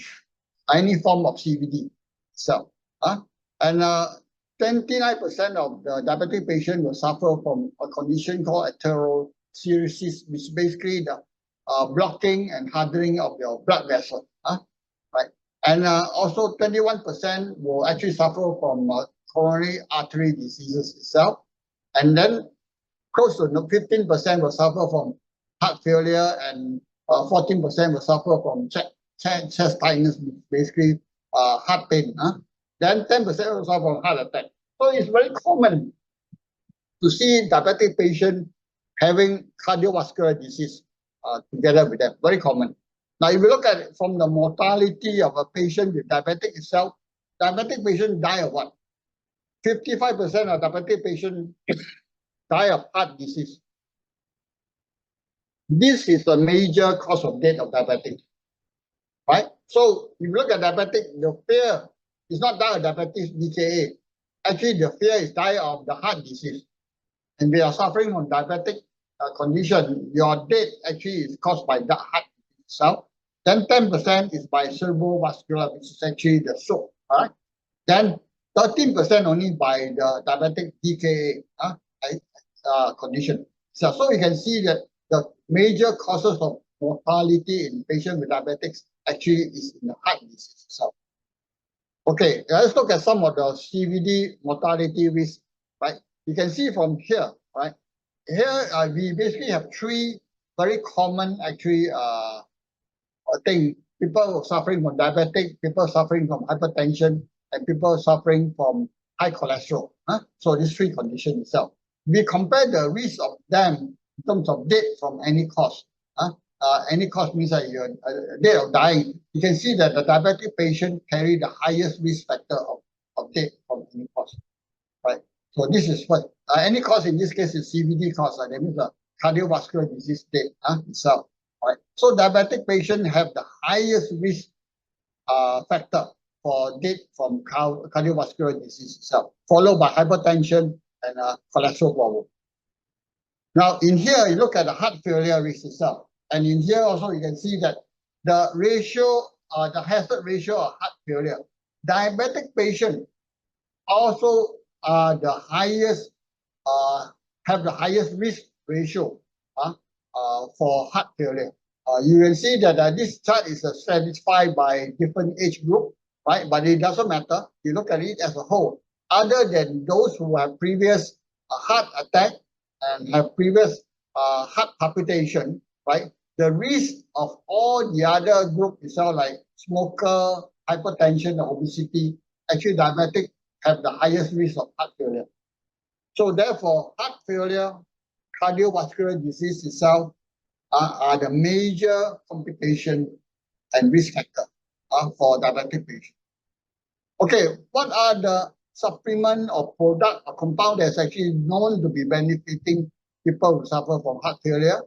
any form of CVD itself. And 29% of the diabetic patient will suffer from a condition called atherosclerosis, which is basically the blocking and hardening of your blood vessel. Right? And also 21% will actually suffer from coronary artery diseases itself. And then close to 15% will suffer from heart failure and 14% will suffer from chest tightness, basically heart pain. Then 10% will suffer from heart attack. So it's very common to see diabetic patient having cardiovascular disease together with them. Very common. Now, if you look at it from the mortality of a patient with diabetic itself, diabetic patients die of what? 55% of diabetic patients die of heart disease. This is the major cause of death of diabetic, right? So if you look at diabetic, the fear is not die of diabetes DKA. Actually, the fear is die of the heart disease. And we are suffering from diabetic condition. Your death actually is caused by the heart itself. Then 10% is by cerebrovascular, which is actually the stroke, right? Then 13% only by the diabetic DKA condition. So you can see that the major causes of mortality in patients with diabetics actually is in the heart disease itself. Okay, let's look at some of the CVD mortality risks, right? You can see from here, right? Here we basically have three very common actually thing. People suffering from diabetic, people suffering from hypertension, and people suffering from high cholesterol. So these three conditions itself. We compare the risk of them in terms of death from any cause. Any cause means that you're death of dying. You can see that the diabetic patient carry the highest risk factor of death from any cause. Right. So this is what any cause in this case is CVD cause. That means the cardiovascular disease death itself. Right. So diabetic patients have the highest risk factor for death from cardiovascular disease itself, followed by hypertension and cholesterol problem. Now, in here, you look at the heart failure risk itself. And in here also, you can see that the ratio, the hazard ratio of heart failure, diabetic patients also are the highest, have the highest risk ratio for heart failure. You can see that this chart is stratified by different age group, right? But it doesn't matter. You look at it as a whole. Other than those who have previous heart attack and have previous heart palpitation, right? The risk of all the other group itself, like smoker, hypertension, obesity, actually diabetic have the highest risk of heart failure. So therefore, heart failure, cardiovascular disease itself are the major complication and risk factor for diabetic patients. Okay, what are the supplement or product or compound that's actually known to be benefiting people who suffer from heart failure?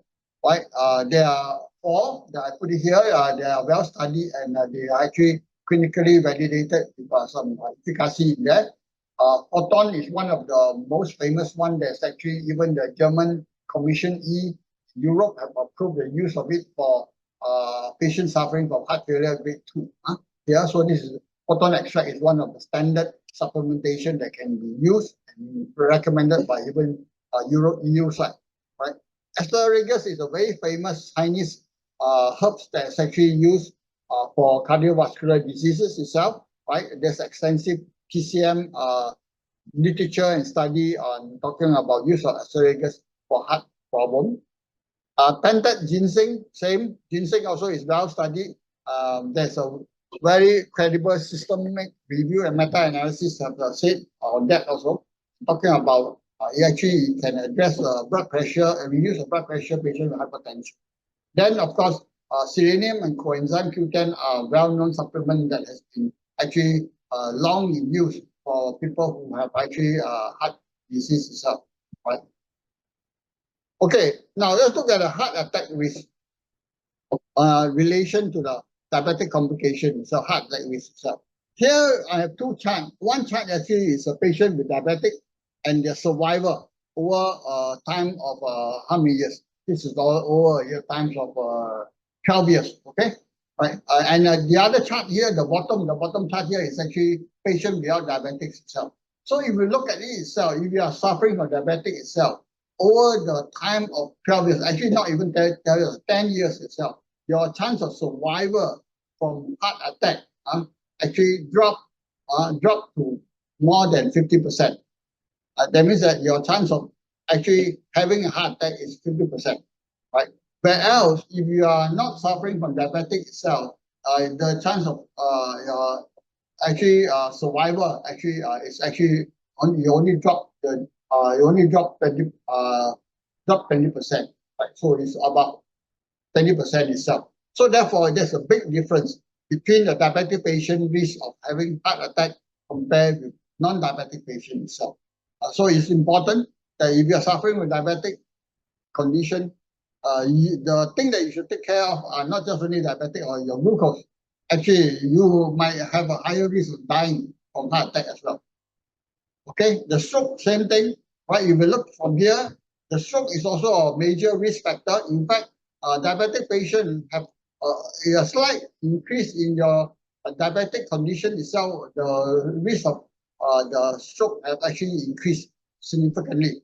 Right, there are four that I put it here. They are well studied and they are actually clinically validated with some efficacy in there. Photon is one of the most famous one. That's actually even the German Commission E Europe have approved the use of it for patients suffering from heart failure grade 2. Yeah, so this is photon extract is one of the standard supplementation that can be used and recommended by even Europe EU side. Right, asparagus is a very famous Chinese herbs that's actually used for cardiovascular diseases itself. Right, there's extensive PCM literature and study on talking about use of asparagus for heart problem. Pented ginseng, same. Ginseng also is well studied. There's a very credible systemic review and meta-analysis have said on that also, talking about it actually can address blood pressure and reduce the blood pressure patient with hypertension. Then, of course, selenium and coenzyme Q10 are well-known supplement that has been actually long in use for people who have actually heart disease itself. Right. Okay, now let's look at the heart attack risk relation to the diabetic complication, so heart attack risk itself. Here I have two charts. One chart actually is a patient with diabetic and their survival over time of how many years? This is all over a times of 12 years. Okay, right? And the other chart here, the bottom chart here is actually patient without diabetics itself. So if you look at it itself, if you are suffering from diabetic itself, over the time of 12 years, actually not even 10 years, 10 years itself, your chance of survival from heart attack actually drop to more than 50%. That means that your chance of actually having a heart attack is 50%, right? Whereas if you are not suffering from diabetic itself, the chance of your actually survival actually is actually you only drop the you only drop 20%, right? So it's about 20% itself. So therefore, there's a big difference between the diabetic patient risk of having heart attack compared with non-diabetic patient itself. So it's important that if you're suffering with diabetic condition, the thing that you should take care of are not just only diabetic or your glucose. Actually, you might have a higher risk of dying from heart attack as well. Okay, the stroke, same thing, right? If you look from here, the stroke is also a major risk factor. In fact, diabetic patients have a slight increase in your diabetic condition itself. The risk of the stroke have actually increased significantly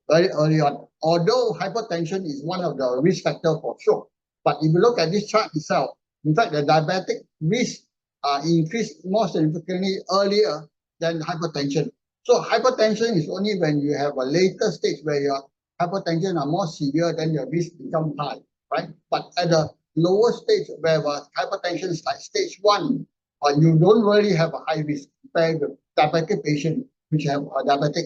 very early on. Although hypertension is one of the risk factors for stroke, but if you look at this chart itself, in fact, the diabetic risk increased more significantly earlier than hypertension. So hypertension is only when you have a later stage where your hypertension are more severe, then your risk becomes high, right? But at the lower stage where hypertension is like stage 1, you don't really have a high risk compared with diabetic patient which have a diabetic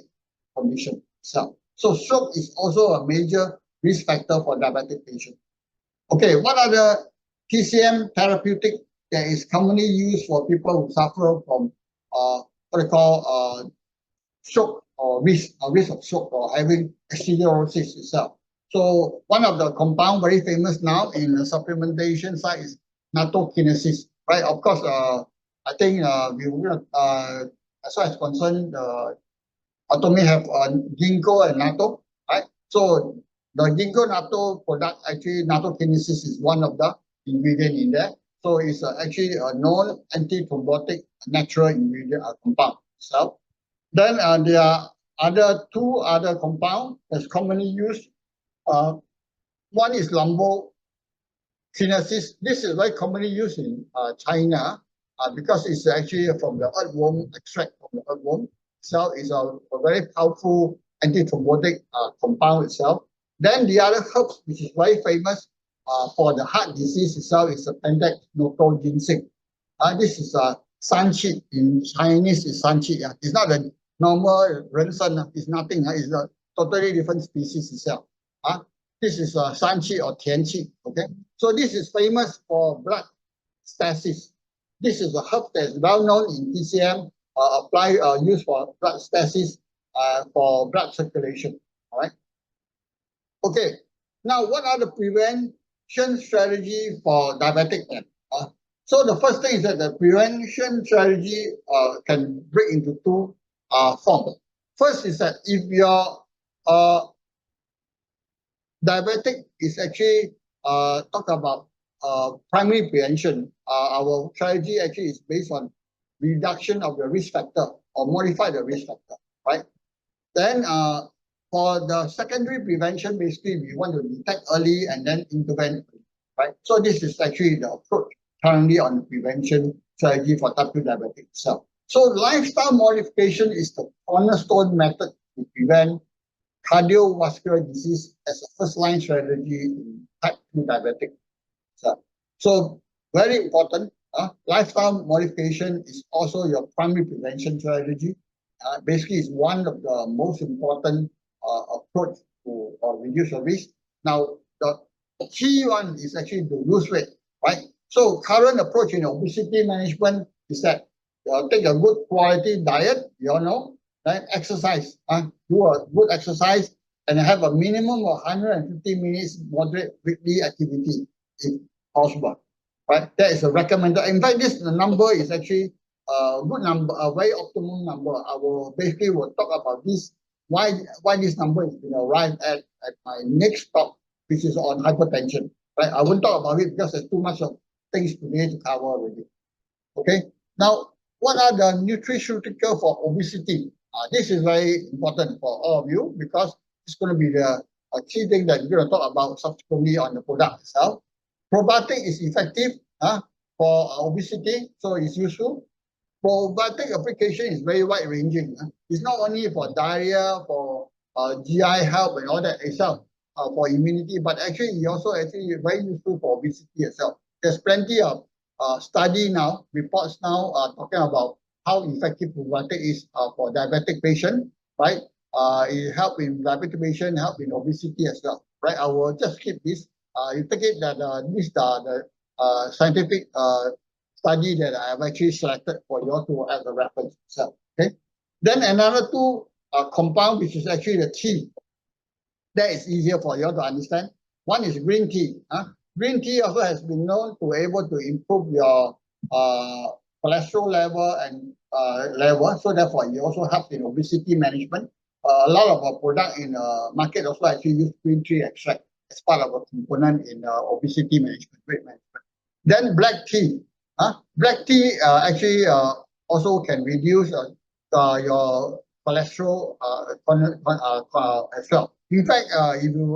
condition itself. So stroke is also a major risk factor for diabetic patients. Okay, what are the TCM therapeutic that is commonly used for people who suffer from what they call stroke or risk of stroke or having acidosis itself? So one of the compound very famous now in the supplementation side is nattokinase, right? Of course, I think we will as far as concerned, Atomy have ginkgo and natto, right? So the ginkgo natto product, actually nattokinase is one of the ingredient in there. So it's actually a known anti-thrombotic natural ingredient compound itself. Then there are two other compounds that's commonly used. One is lumbokinases. This is very commonly used in China because it's actually from the earthworm extract from the earthworm itself. Is a very powerful anti-thrombotic compound itself. Then the other herbs, which is very famous for the heart disease itself, is the Pendex noto ginseng. This is a sanqi. In Chinese is sanqi. It's not a normal rensen. It's nothing. It's a totally different species itself. This is a sanqi or tianqi. Okay, so this is famous for blood stasis. This is a herb that is well known in TCM, used for blood stasis for blood circulation. All right. Okay. Now, what are the prevention strategy for diabetic? So the first thing is that the prevention strategy can break into two forms. First is that if your diabetic is actually talk about primary prevention, our strategy actually is based on reduction of the risk factor or modify the risk factor, right? Then for the secondary prevention, basically we want to detect early and then intervene, right? So this is actually the approach currently on the prevention strategy for type 2 diabetes itself. So lifestyle modification is the cornerstone method to prevent cardiovascular disease as a first-line strategy in type 2 diabetic. So very important. Lifestyle modification is also your primary prevention strategy. Basically, it's one of the most important approach to reduce the risk. Now, the key one is actually to lose weight, right? So current approach in obesity management is that take a good quality diet, you all know, right? Exercise, do a good exercise and have a minimum of 150 minutes moderate weekly activity if possible, right? That is a recommended. In fact, this number is actually a good number, a very optimal number. I will basically will talk about this, why this number is being arrived at my next talk, which is on hypertension, right? I won't talk about it because there's too much of things today to cover already. Okay, now what are the nutraceutical for obesity? This is very important for all of you because it's going to be the key thing that we're going to talk about subsequently on the product itself. Probiotic is effective for obesity, so it's useful. Probiotic application is very wide ranging. It's not only for diarrhea, for GI health and all that itself. for immunity, but actually it also actually very useful for obesity itself. There's plenty of study now, reports now talking about how effective probiotic is for diabetic patient, right? It help in diabetic patient, help in obesity as well, right? I will just skip this. You take it that this the scientific study that I have actually selected for you all to as a reference itself. Okay. Then another two compound, which is actually the tea. That is easier for you all to understand. One is green tea. Green tea also has been known to able to improve your cholesterol level and level. So therefore, it also helps in obesity management. A lot of our product in market also actually use green tea extract as part of a component in obesity management, weight management. Then black tea. Black tea actually also can reduce your cholesterol as well. In fact,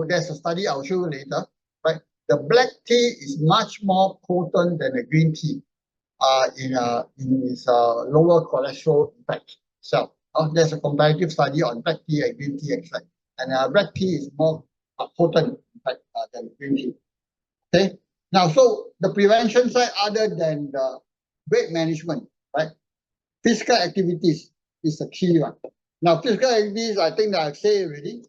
there's a study I'll show you later, right? The black tea is much more potent than the green tea in its lower cholesterol effect itself. There's a comparative study on black tea and green tea extract, and black tea is more potent in fact than green tea. Okay. Now, so the prevention side, other than the weight management, right? Physical activities is the key one. Now, physical activities, I think that I've said already,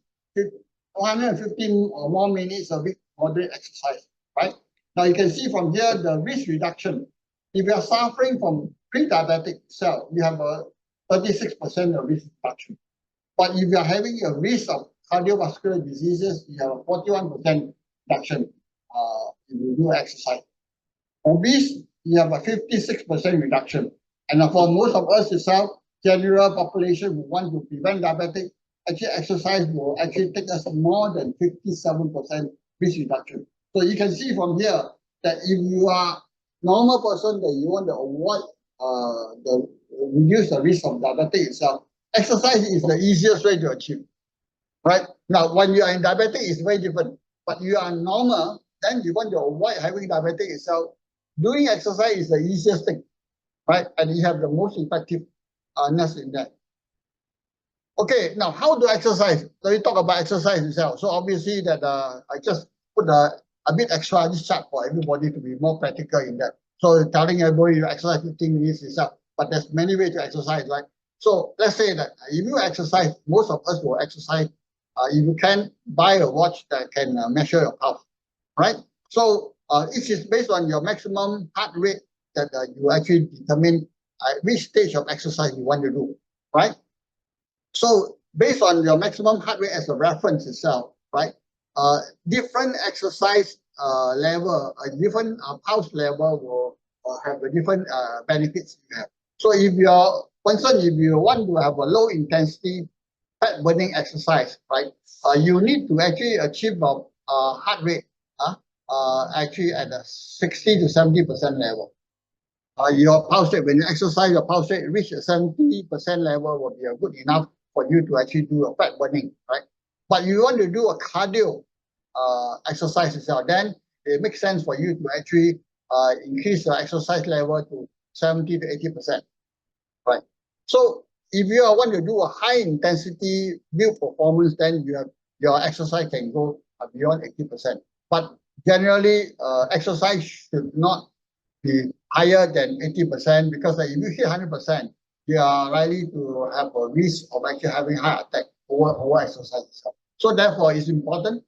115 or more minutes a week moderate exercise, right? Now, you can see from here the risk reduction. If you are suffering from pre-diabetic cell, you have a 36% of risk reduction. But if you are having a risk of cardiovascular diseases, you have a 41% reduction if you do exercise. Obese, you have a 56% reduction. And for most of us itself, general population who want to prevent diabetic, actually exercise will actually take us more than 57% risk reduction. So you can see from here that if you are normal person that you want to avoid reduce the risk of diabetic itself, exercise is the easiest way to achieve. Right? Now, when you are in diabetic, it's very different. But you are normal, then you want to avoid having diabetic itself. Doing exercise is the easiest thing, right? And you have the most effectiveness in that. Okay, now how to exercise? Let me talk about exercise itself. So obviously that I just put a bit extra this chart for everybody to be more practical in that. So telling everybody you exercise 15 minutes itself, but there's many ways to exercise, right? So let's say that if you exercise, most of us will exercise. If you can buy a watch that can measure your pulse, right? So it is based on your maximum heart rate that you actually determine which stage of exercise you want to do, right? So based on your maximum heart rate as a reference itself, right? Different exercise level, different pulse level will have a different benefits you have. So if you're concerned, if you want to have a low intensity fat burning exercise, right? You need to actually achieve a heart rate actually at a 60 to 70% level. Your pulse rate, when you exercise, your pulse rate reach a 70% level will be good enough for you to actually do a fat burning, right? But you want to do a cardio exercise itself, then it makes sense for you to actually increase the exercise level to 70 to 80%, right? So if you want to do a high intensity build performance, then your exercise can go beyond 80%. But generally, exercise should not be higher than 80% because if you hit 100%, you are likely to have a risk of actually having heart attack over exercise itself. So therefore, it's important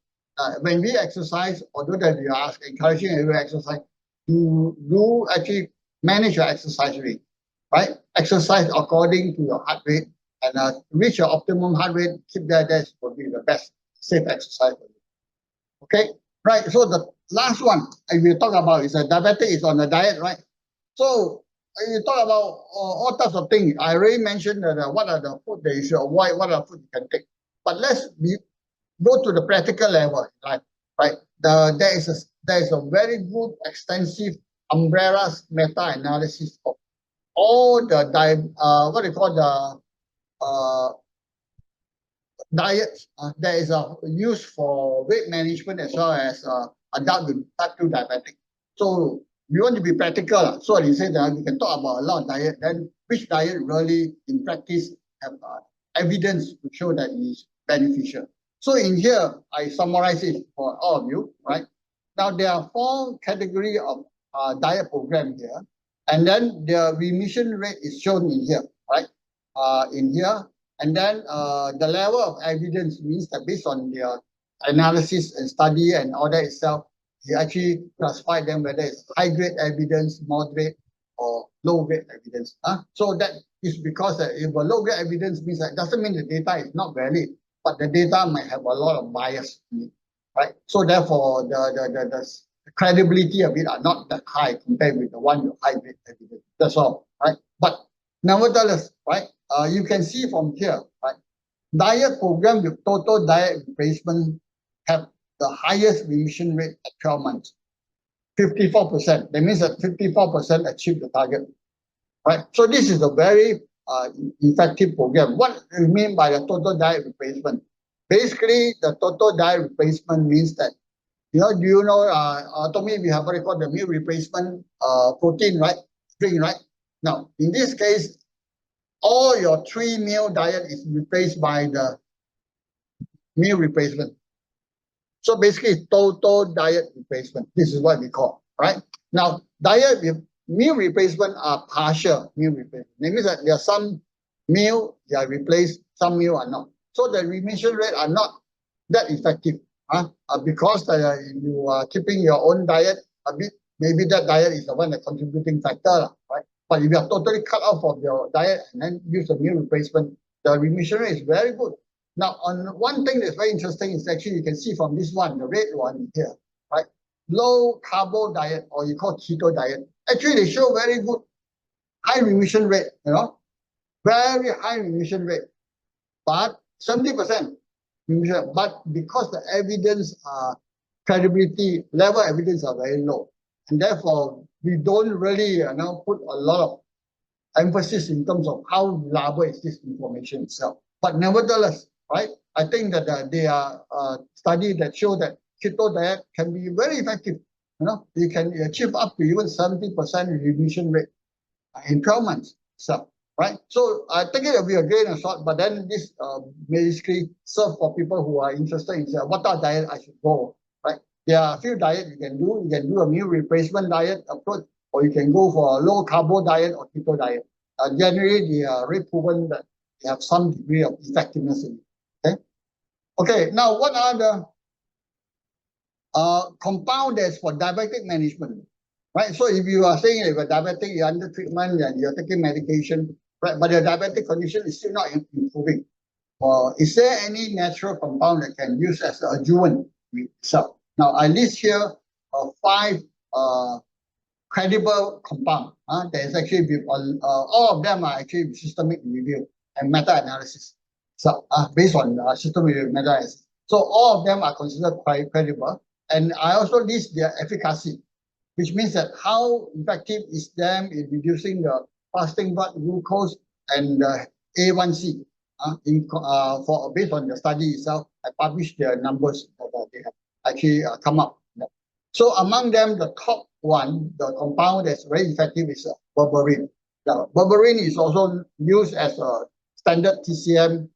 when we exercise, although that we are encouraging every exercise, you do actually manage your exercise rate, right? Exercise according to your heart rate and reach your optimum heart rate. Keep that will be the best safe exercise for you. Okay, right. So the last one I will talk about is diabetic is on the diet, right? So you talk about all types of things. I already mentioned that what are the food that you should avoid, what are the food you can take. But let's go to the practical level, right? There is a very good, extensive umbrella meta-analysis of all the what they call the diets that is used for weight management as well as adult with type 2 diabetic. So we want to be practical. So you say that we can talk about a lot of diet, then which diet really in practice have evidence to show that it is beneficial. So in here, I summarize it for all of you, right? Now, there are 4 categories of diet program here. And then the remission rate is shown in here, right? In here. And then the level of evidence means that based on their analysis and study and all that itself, you actually classify them whether it's high-grade evidence, moderate, or low-grade evidence. So that is because if a low-grade evidence means that doesn't mean the data is not valid, but the data might have a lot of bias in it, right? So therefore, the credibility of it are not that high compared with the one with high-grade evidence. That's all, right? But nevertheless, right, you can see from here, right, diet program with total diet replacement have the highest remission rate at 12 months, 54%. That means that 54% achieve the target, right? So this is a very effective program. What do you mean by the total diet replacement? Basically, the total diet replacement means that, do you know, Atomy, we have what we call the meal replacement protein, right? Drink, right? Now, in this case, all your 3-meal diet is replaced by the meal replacement. So basically, total diet replacement. This is what we call, right? Now, meal replacement are partial meal replacement. That means that there are some meal they are replaced, some meal are not. So the remission rate are not that effective, because you are keeping your own diet a bit. Maybe that diet is the one that contributing factor, right? But if you are totally cut off of your diet and then use a meal replacement, the remission rate is very good. Now, on one thing that's very interesting is actually you can see from this one, the red one here, right? Low carbo diet, or you call keto diet. Actually, they show very good high remission rate, very high remission rate, but 70% remission. But because the evidence credibility level evidence are very low, and therefore we don't really put a lot of emphasis in terms of how reliable is this information itself. But nevertheless, right, I think that there are studies that show that keto diet can be very effective. You can achieve up to even 70% remission rate in 12 months. So, right? So I think it will be a grain of salt, but then this basically serve for people who are interested in what are diet I should go, right? There are a few diets you can do. You can do a meal replacement diet approach, or you can go for a low carbo diet or keto diet. Generally, they are already proven that they have some degree of effectiveness in it. Okay, now what are the compound that's for diabetic management, right? So if you are saying if you're diabetic, you're under treatment and you're taking medication, right, but your diabetic condition is still not improving, is there any natural compound that can use as an adjuvant itself? Now, I list here 5 credible compound that is actually all of them are actually systemic review and meta-analysis. So based on systemic review meta-analysis. So all of them are considered quite credible. And I also list their efficacy, which means that how effective is them in reducing the fasting blood glucose and the A1C. Based on the study itself, I published their numbers that they have actually come up. So among them, the top one, the compound that's very effective is berberine. Now, berberine is also used as a standard TCM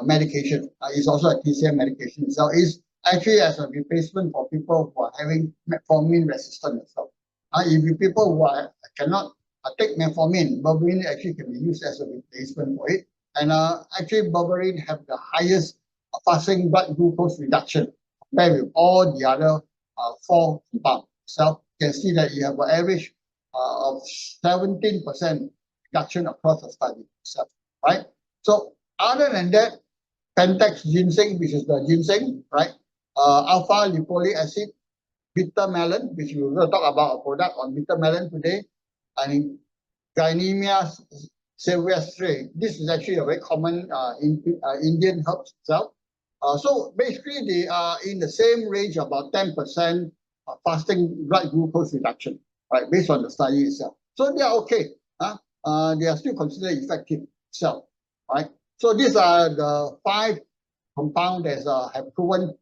medication. It's also a TCM medication. So it's actually as a replacement for people who are having metformin resistance. So, if people who cannot take metformin, berberine actually can be used as a replacement for it. And actually, berberine have the highest fasting blood glucose reduction compared with all the other 4 compounds. So you can see that you have an average of 17% reduction across the study itself, right? So other than that, Pentax ginseng, which is the ginseng, right? Alpha lipoic acid, bitter melon, which we will talk about a product on bitter melon today, and Gynemia sylvestre. This is actually a very common Indian herb itself. So basically, they are in the same range, about 10% fasting blood glucose reduction, right? Based on the study itself. So they are okay. They are still considered effective itself, right? So these are the 5 compounds that have proven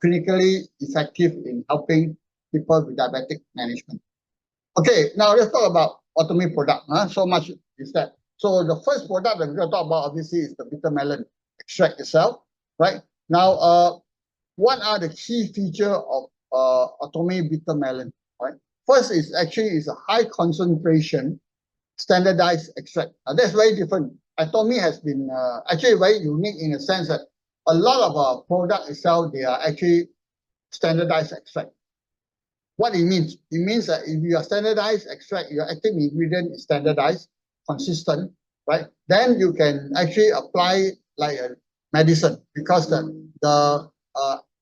clinically effective in helping people with diabetic management. Okay, now let's talk about Atomy product. So much is that. So the first product that we're going to talk about obviously is the bitter melon extract itself, right? Now, what are the key features of Atomy bitter melon? Right. First is actually is a high concentration standardized extract. That's very different. Atomy has been actually very unique in the sense that a lot of our product itself, they are actually standardized extract. What it means? It means that if you are standardized extract, your active ingredient is standardized, consistent, right? Then you can actually apply like a medicine because the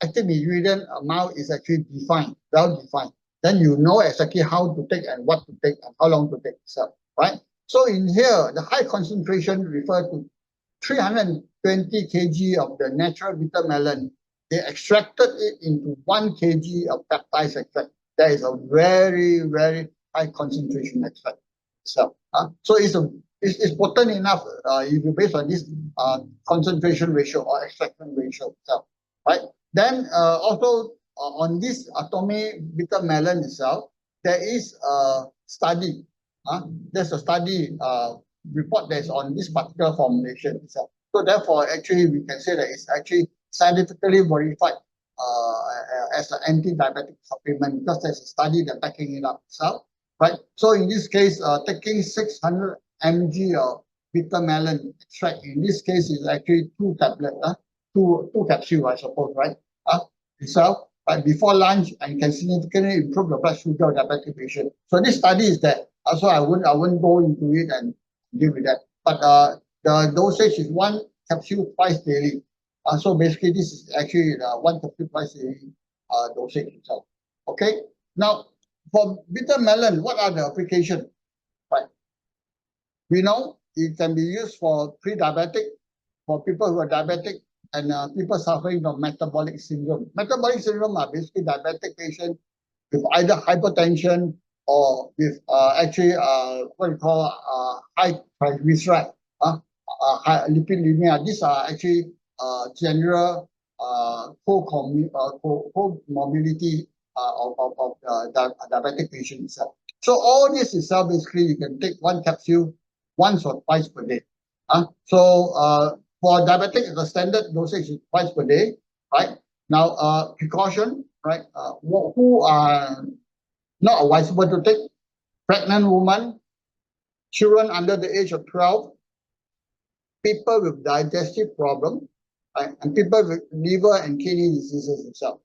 active ingredient amount is actually defined, well defined. Then you know exactly how to take and what to take and how long to take itself, right? So in here, the high concentration refer to 320 kg of the natural bitter melon. They extracted it into 1 kg of peptide extract. That is a very, very high concentration extract. So it's potent enough if you based on this concentration ratio or extraction ratio itself, right? Then also on this Atomy bitter melon itself, there is a study. There's a study report that's on this particular formulation itself. So therefore, actually, we can say that it's actually scientifically verified as an anti-diabetic supplement because there's a study that backing it up itself, right? So in this case, taking 600 mg of bitter melon extract, in this case, is actually 2 tablets, two capsules, I suppose, right? Itself, but before lunch, and can significantly improve the blood sugar of diabetic patient. So this study is that. Also, I wouldn't go into it and deal with that. But the dosage is 1 capsule twice daily. So basically, this is actually 1 capsule twice daily dosage itself. Okay. Now, for bitter melon, what are the applications? Right. We know it can be used for pre-diabetic, for people who are diabetic, and people suffering from metabolic syndrome. Metabolic syndrome are basically diabetic patients with either hypertension or with actually what we call high triglyceride, high lipidemia. These are actually general comorbidity of diabetic patients itself. So all this itself basically you can take 1 capsule once or twice per day. For diabetic, the standard dosage is twice per day, right? Now, precaution, right? Who are not advisable to take: pregnant women, children under the age of 12, people with digestive problem, right? And people with liver and kidney diseases itself.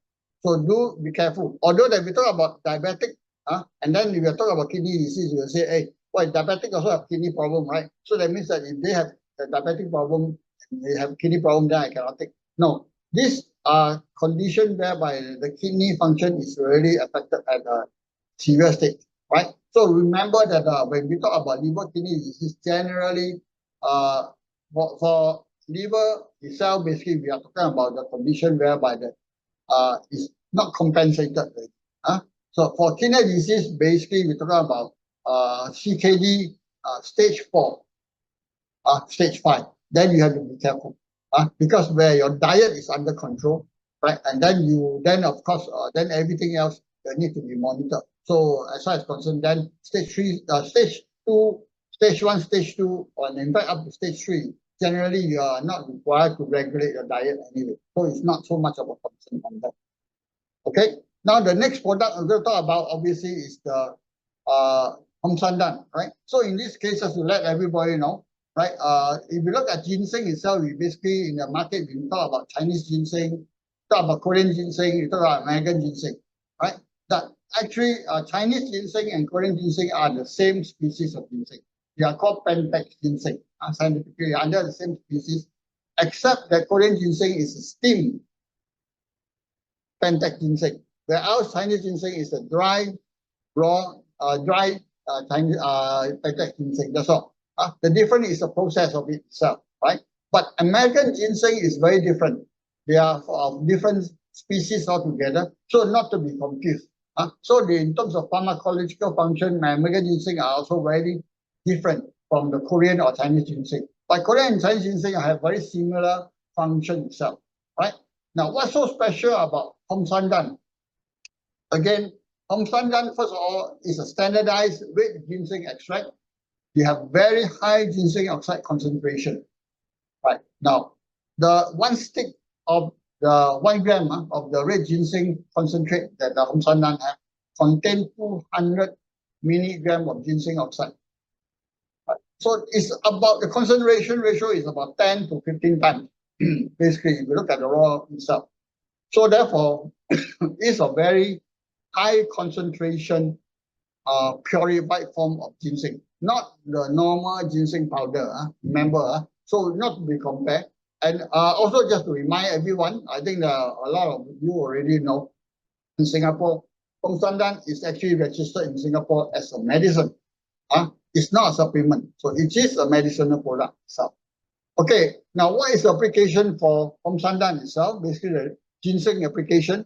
So do be careful. Although that we talk about diabetic, and then if we talk about kidney disease, you will say, hey, well, diabetic also have kidney problem, right? So that means that if they have a diabetic problem, they have kidney problem, then I cannot take. No, this condition whereby the kidney function is really affected at a severe state, right? So remember that when we talk about liver kidney disease, generally for liver itself, basically we are talking about the condition whereby the is not compensated. So for kidney disease, basically we're talking about CKD stage 4, stage 5. Then you have to be careful, because where your diet is under control, right? And then of course then everything else need to be monitored. So as far as concerned, then stage 3, stage 2, stage 1, stage 2, and in fact up to stage 3, generally you are not required to regulate your diet anyway. So it's not so much of a concern on that. Okay. Now the next product I'm going to talk about obviously is the Homsandan, right? So in this case, just to let everybody know, right? If you look at ginseng itself, we basically in the market we talk about Chinese ginseng, talk about Korean ginseng, you talk about American ginseng, right? That actually Chinese ginseng and Korean ginseng are the same species of ginseng. They are called Pentax ginseng, scientifically under the same species, except that Korean ginseng is a steamed Pentax ginseng, whereas Chinese ginseng is a dry, raw, dry Chinese Pentax ginseng. That's all. The difference is the process of it itself, right? But American ginseng is very different. They are of different species altogether, so not to be confused. So in terms of pharmacological function, American ginseng are also very different from the Korean or Chinese ginseng. But Korean and Chinese ginseng have very similar function itself, right? Now, what's so special about Homsandan? Again, Homsandan, first of all, is a standardized red ginseng extract. You have very high ginseng oxide concentration. Right now, the 1 stick of the 1 gram of the red ginseng concentrate that the Homsandan have contain 200 milligram of ginseng oxide. So it's about the concentration ratio is about 10 to 15 times, basically, if you look at the raw itself. So therefore, it's a very high concentration purified form of ginseng, not the normal ginseng powder, remember, so not to be compared. And also just to remind everyone, I think a lot of you already know, in Singapore, Homsandan is actually registered in Singapore as a medicine. It's not a supplement, so it is a medicinal product itself. Okay, now what is the application for Homsandan itself? Basically, the ginseng application.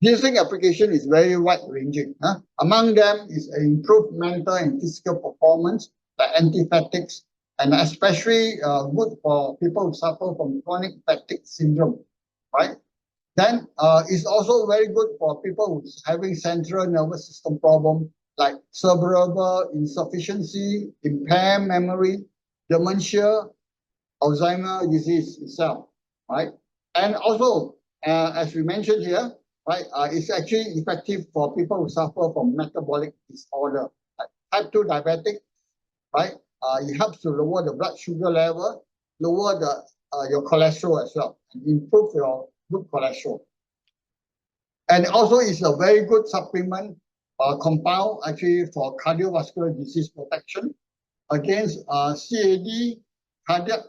Ginseng application is very wide-ranging. Among them is improved mental and physical performance, like antiphytics, and especially good for people who suffer from chronic fatigue syndrome, right? Then it's also very good for people who's having central nervous system problem like cerebral insufficiency, impaired memory, dementia, Alzheimer's disease itself, right? And also, as we mentioned here, right, it's actually effective for people who suffer from metabolic disorder, like type 2 diabetic, right? It helps to lower the blood sugar level, lower the your cholesterol as well, and improve your good cholesterol. And also, it's a very good supplement compound actually for cardiovascular disease protection against CAD, cardiac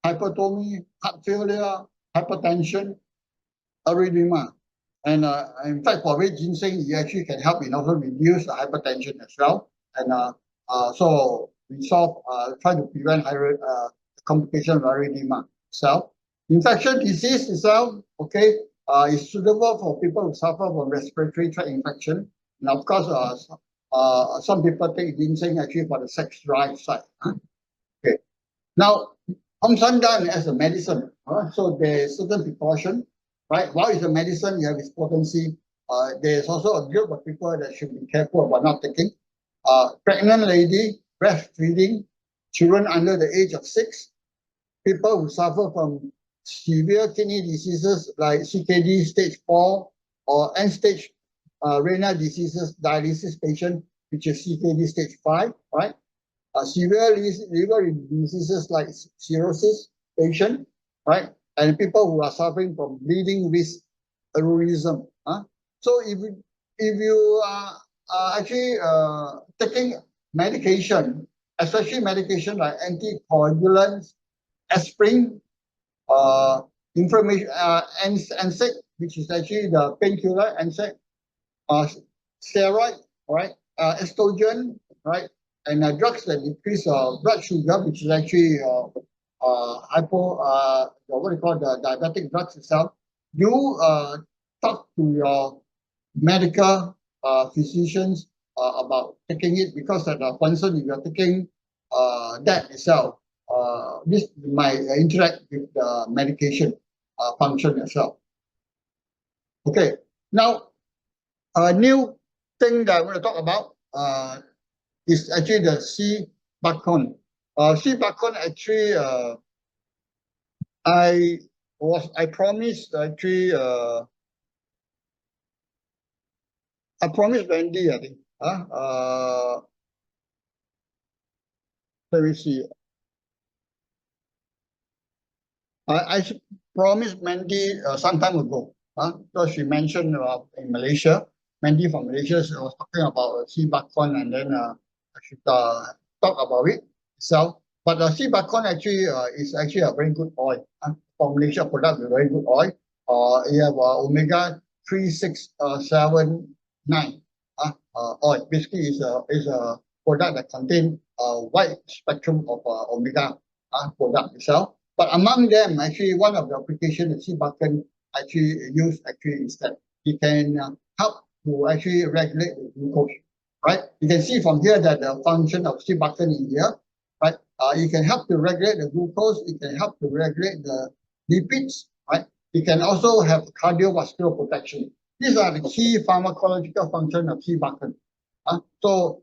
hypertrophy, heart failure, hypertension, arrhythmia. And in fact, for red ginseng, it actually can help in also reduce the hypertension as well. And so we try to prevent complication of arrhythmia itself. Infection disease itself, okay, is suitable for people who suffer from respiratory tract infection. And of course, some people take ginseng actually for the sex drive side. Okay. Now, Homsandan as a medicine, so there's certain precaution, right? While it's a medicine, you have its potency. There's also a group of people that should be careful about not taking. Pregnant lady, breastfeeding, children under the age of 6, people who suffer from severe kidney diseases like CKD stage 4 or end-stage renal diseases, dialysis patient, which is CKD stage 5, right? Severe liver diseases like cirrhosis patient, right? And people who are suffering from bleeding with aneurysm. So if you are actually taking medication, especially medication like anticoagulants, aspirin, inflammation, NSAID, which is actually the painkiller, NSAID, steroid, right? Estrogen, right? And drugs that decrease blood sugar, which is actually what you call the diabetic drugs itself. You talk to your medical physicians about taking it, because that concern if you're taking that itself, this might interact with the medication function itself. Okay, now a new thing that I want to talk about is actually the sea buckthorn. Sea buckthorn actually, I promised actually, I promised Wendy, I think. Let me see. I promised Mandy some time ago. So she mentioned in Malaysia, Mandy from Malaysia was talking about sea buckthorn, and then I should talk about it itself. But sea buckthorn actually is actually a very good oil. For Malaysia product, a very good oil. You have omega 3679 oil. Basically, is a product that contains a wide spectrum of omega product itself. But among them, actually, one of the applications that sea buckthorn actually use is that it can help to actually regulate the glucose, right? You can see from here that the function of sea buckthorn in here, right? It can help to regulate the glucose. It can help to regulate the lipids, right? It can also have cardiovascular protection. These are the key pharmacological functions of sea buckthorn. So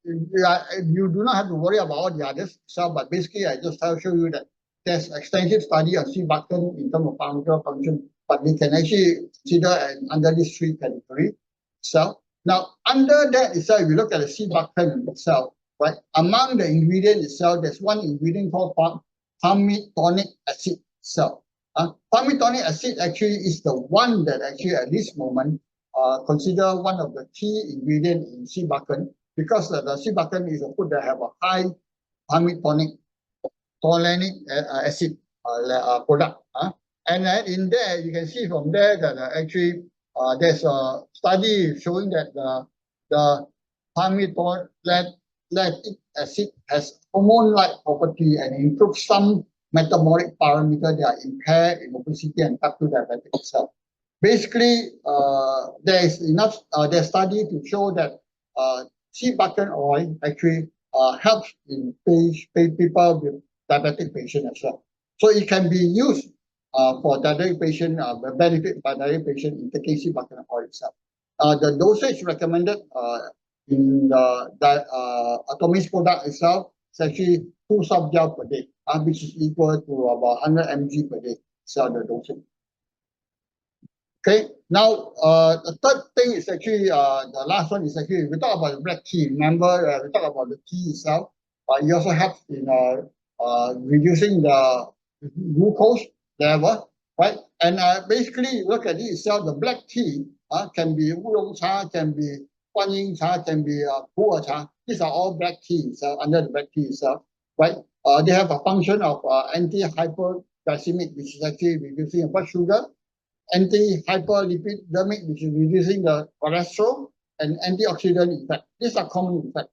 you do not have to worry about all the others. So, but basically, I just show you that there's extensive study of C-buccan in terms of pharmacological function, but we can actually consider under these three categories itself. Now, under that itself, if you look at the C-buccan itself, right, among the ingredient itself, there's one ingredient called palmitonic acid itself. Palmitonic acid actually is the one that actually at this moment consider one of the key ingredients in C-buccan, because the C-buccan is a food that have a high palmitonic acid product. And then in there, you can see from there that actually there's a study showing that the palmitonic acid has hormone-like property and improves some metabolic parameters that are impaired in obesity and type 2 diabetes itself. Basically, there is enough there's study to show that C-buccan oil actually helps in people with diabetic patient as well. So it can be used for diabetic patient, benefit by diabetic patient in taking C-buccan oil itself. The dosage recommended in the Atomy's product itself is actually 2 soft-gel per day, which is equal to about 100 mg per day. So the dosage. Okay, now the third thing is actually the last one is actually we talk about the black tea. Remember, we talk about the tea itself. It also helps in reducing the glucose level, right? And basically, look at it itself. The black tea can be oolong cha, can be guanyin cha, can be pu'er cha. These are all black tea itself, under the black tea itself, right? They have a function of anti-hyperglycemic, which is actually reducing blood sugar, anti-hyperlipidemic, which is reducing the cholesterol, and antioxidant effect. These are common effects.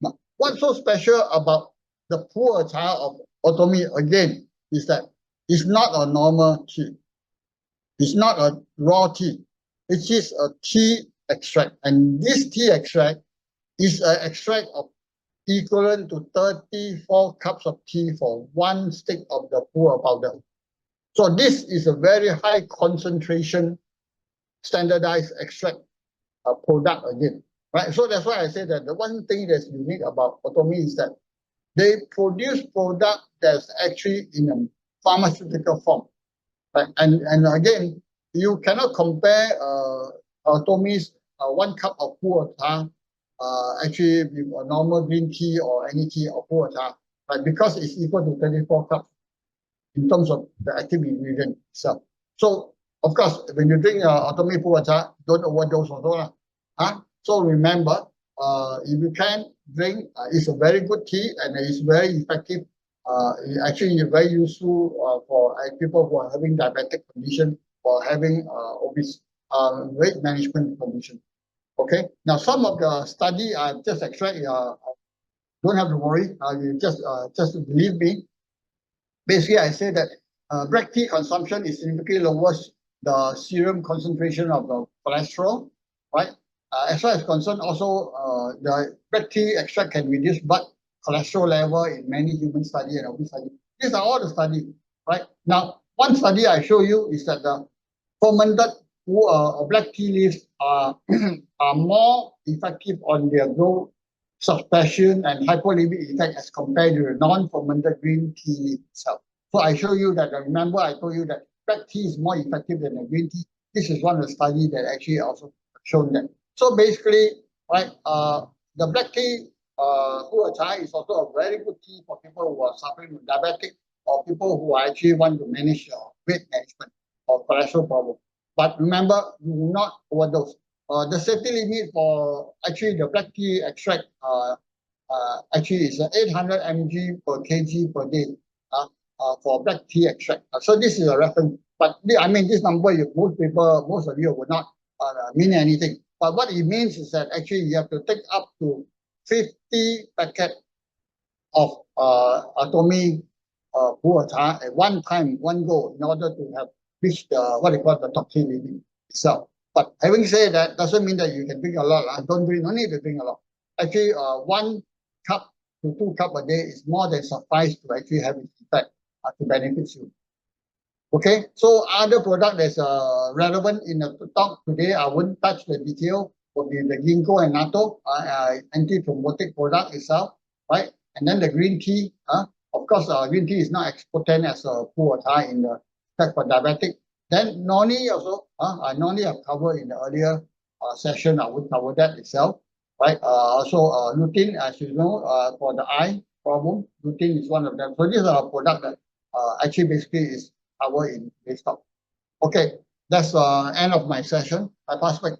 Now, what's so special about the pu'er cha of Atomy again is that it's not a normal tea. It's not a raw tea. It is a tea extract, and this tea extract is an extract of equivalent to 34 cups of tea for 1 stick of the pu'er powder. So this is a very high concentration standardized extract product again, right? So that's why I say that the one thing that's unique about Atomy is that they produce product that's actually in a pharmaceutical form, right? And again, you cannot compare Atomy's 1 cup of pu'er cha actually with a normal green tea or any tea or pu'er cha, right? Because it's equal to 34 cups in terms of the active ingredient itself. So, of course, when you drink Atomy pu'er cha, don't overdose also. So remember, if you can drink, it's a very good tea and it's very effective. Actually, it's very useful for people who are having diabetic condition or having obese weight management condition. Okay. Now, some of the study I've just extract. Don't have to worry. You just believe me. Basically, I say that black tea consumption is significantly lowers the serum concentration of the cholesterol, right? As far as concerned, also the black tea extract can reduce blood cholesterol level in many human studies and obese studies. These are all the studies, right? Now, one study I show you is that the fermented black tea leaves are more effective on their growth suppression and hypolipidic effect as compared to the non-fermented green tea leaf itself. So I show you that, remember I told you that black tea is more effective than the green tea. This is one of the studies that actually also shown that. So basically, right, the black tea pu'er cha is also a very good tea for people who are suffering with diabetic or people who actually want to manage weight management or cholesterol problem. But remember, do not overdose. The safety limit for actually the black tea extract actually is 800 mg per kg per day for black tea extract. So this is a reference. But I mean, this number, most of you will not mean anything. But what it means is that actually you have to take up to 50 packets of Atomy pu'er cha at one time, one go, in order to have reached the what they call the toxin limit itself. But having said that, doesn't mean that you can drink a lot. No need to drink a lot. Actually, 1 cup to 2 cups a day is more than suffice to actually have its effect to benefit you. Okay, so other product that's relevant in the talk today, I wouldn't touch the detail, would be the ginkgo and natto, anti-thrombotic product itself, right? And then the green tea, Of course, green tea is not as potent as pu or thai in the fact for diabetic. Then noni also, noni I've covered in the earlier session. I would cover that itself, right? Also, lutein, as you know, for the eye problem, lutein is one of them. So these are a product that actually basically is covered in this talk. Okay, that's end of my session. I pass back.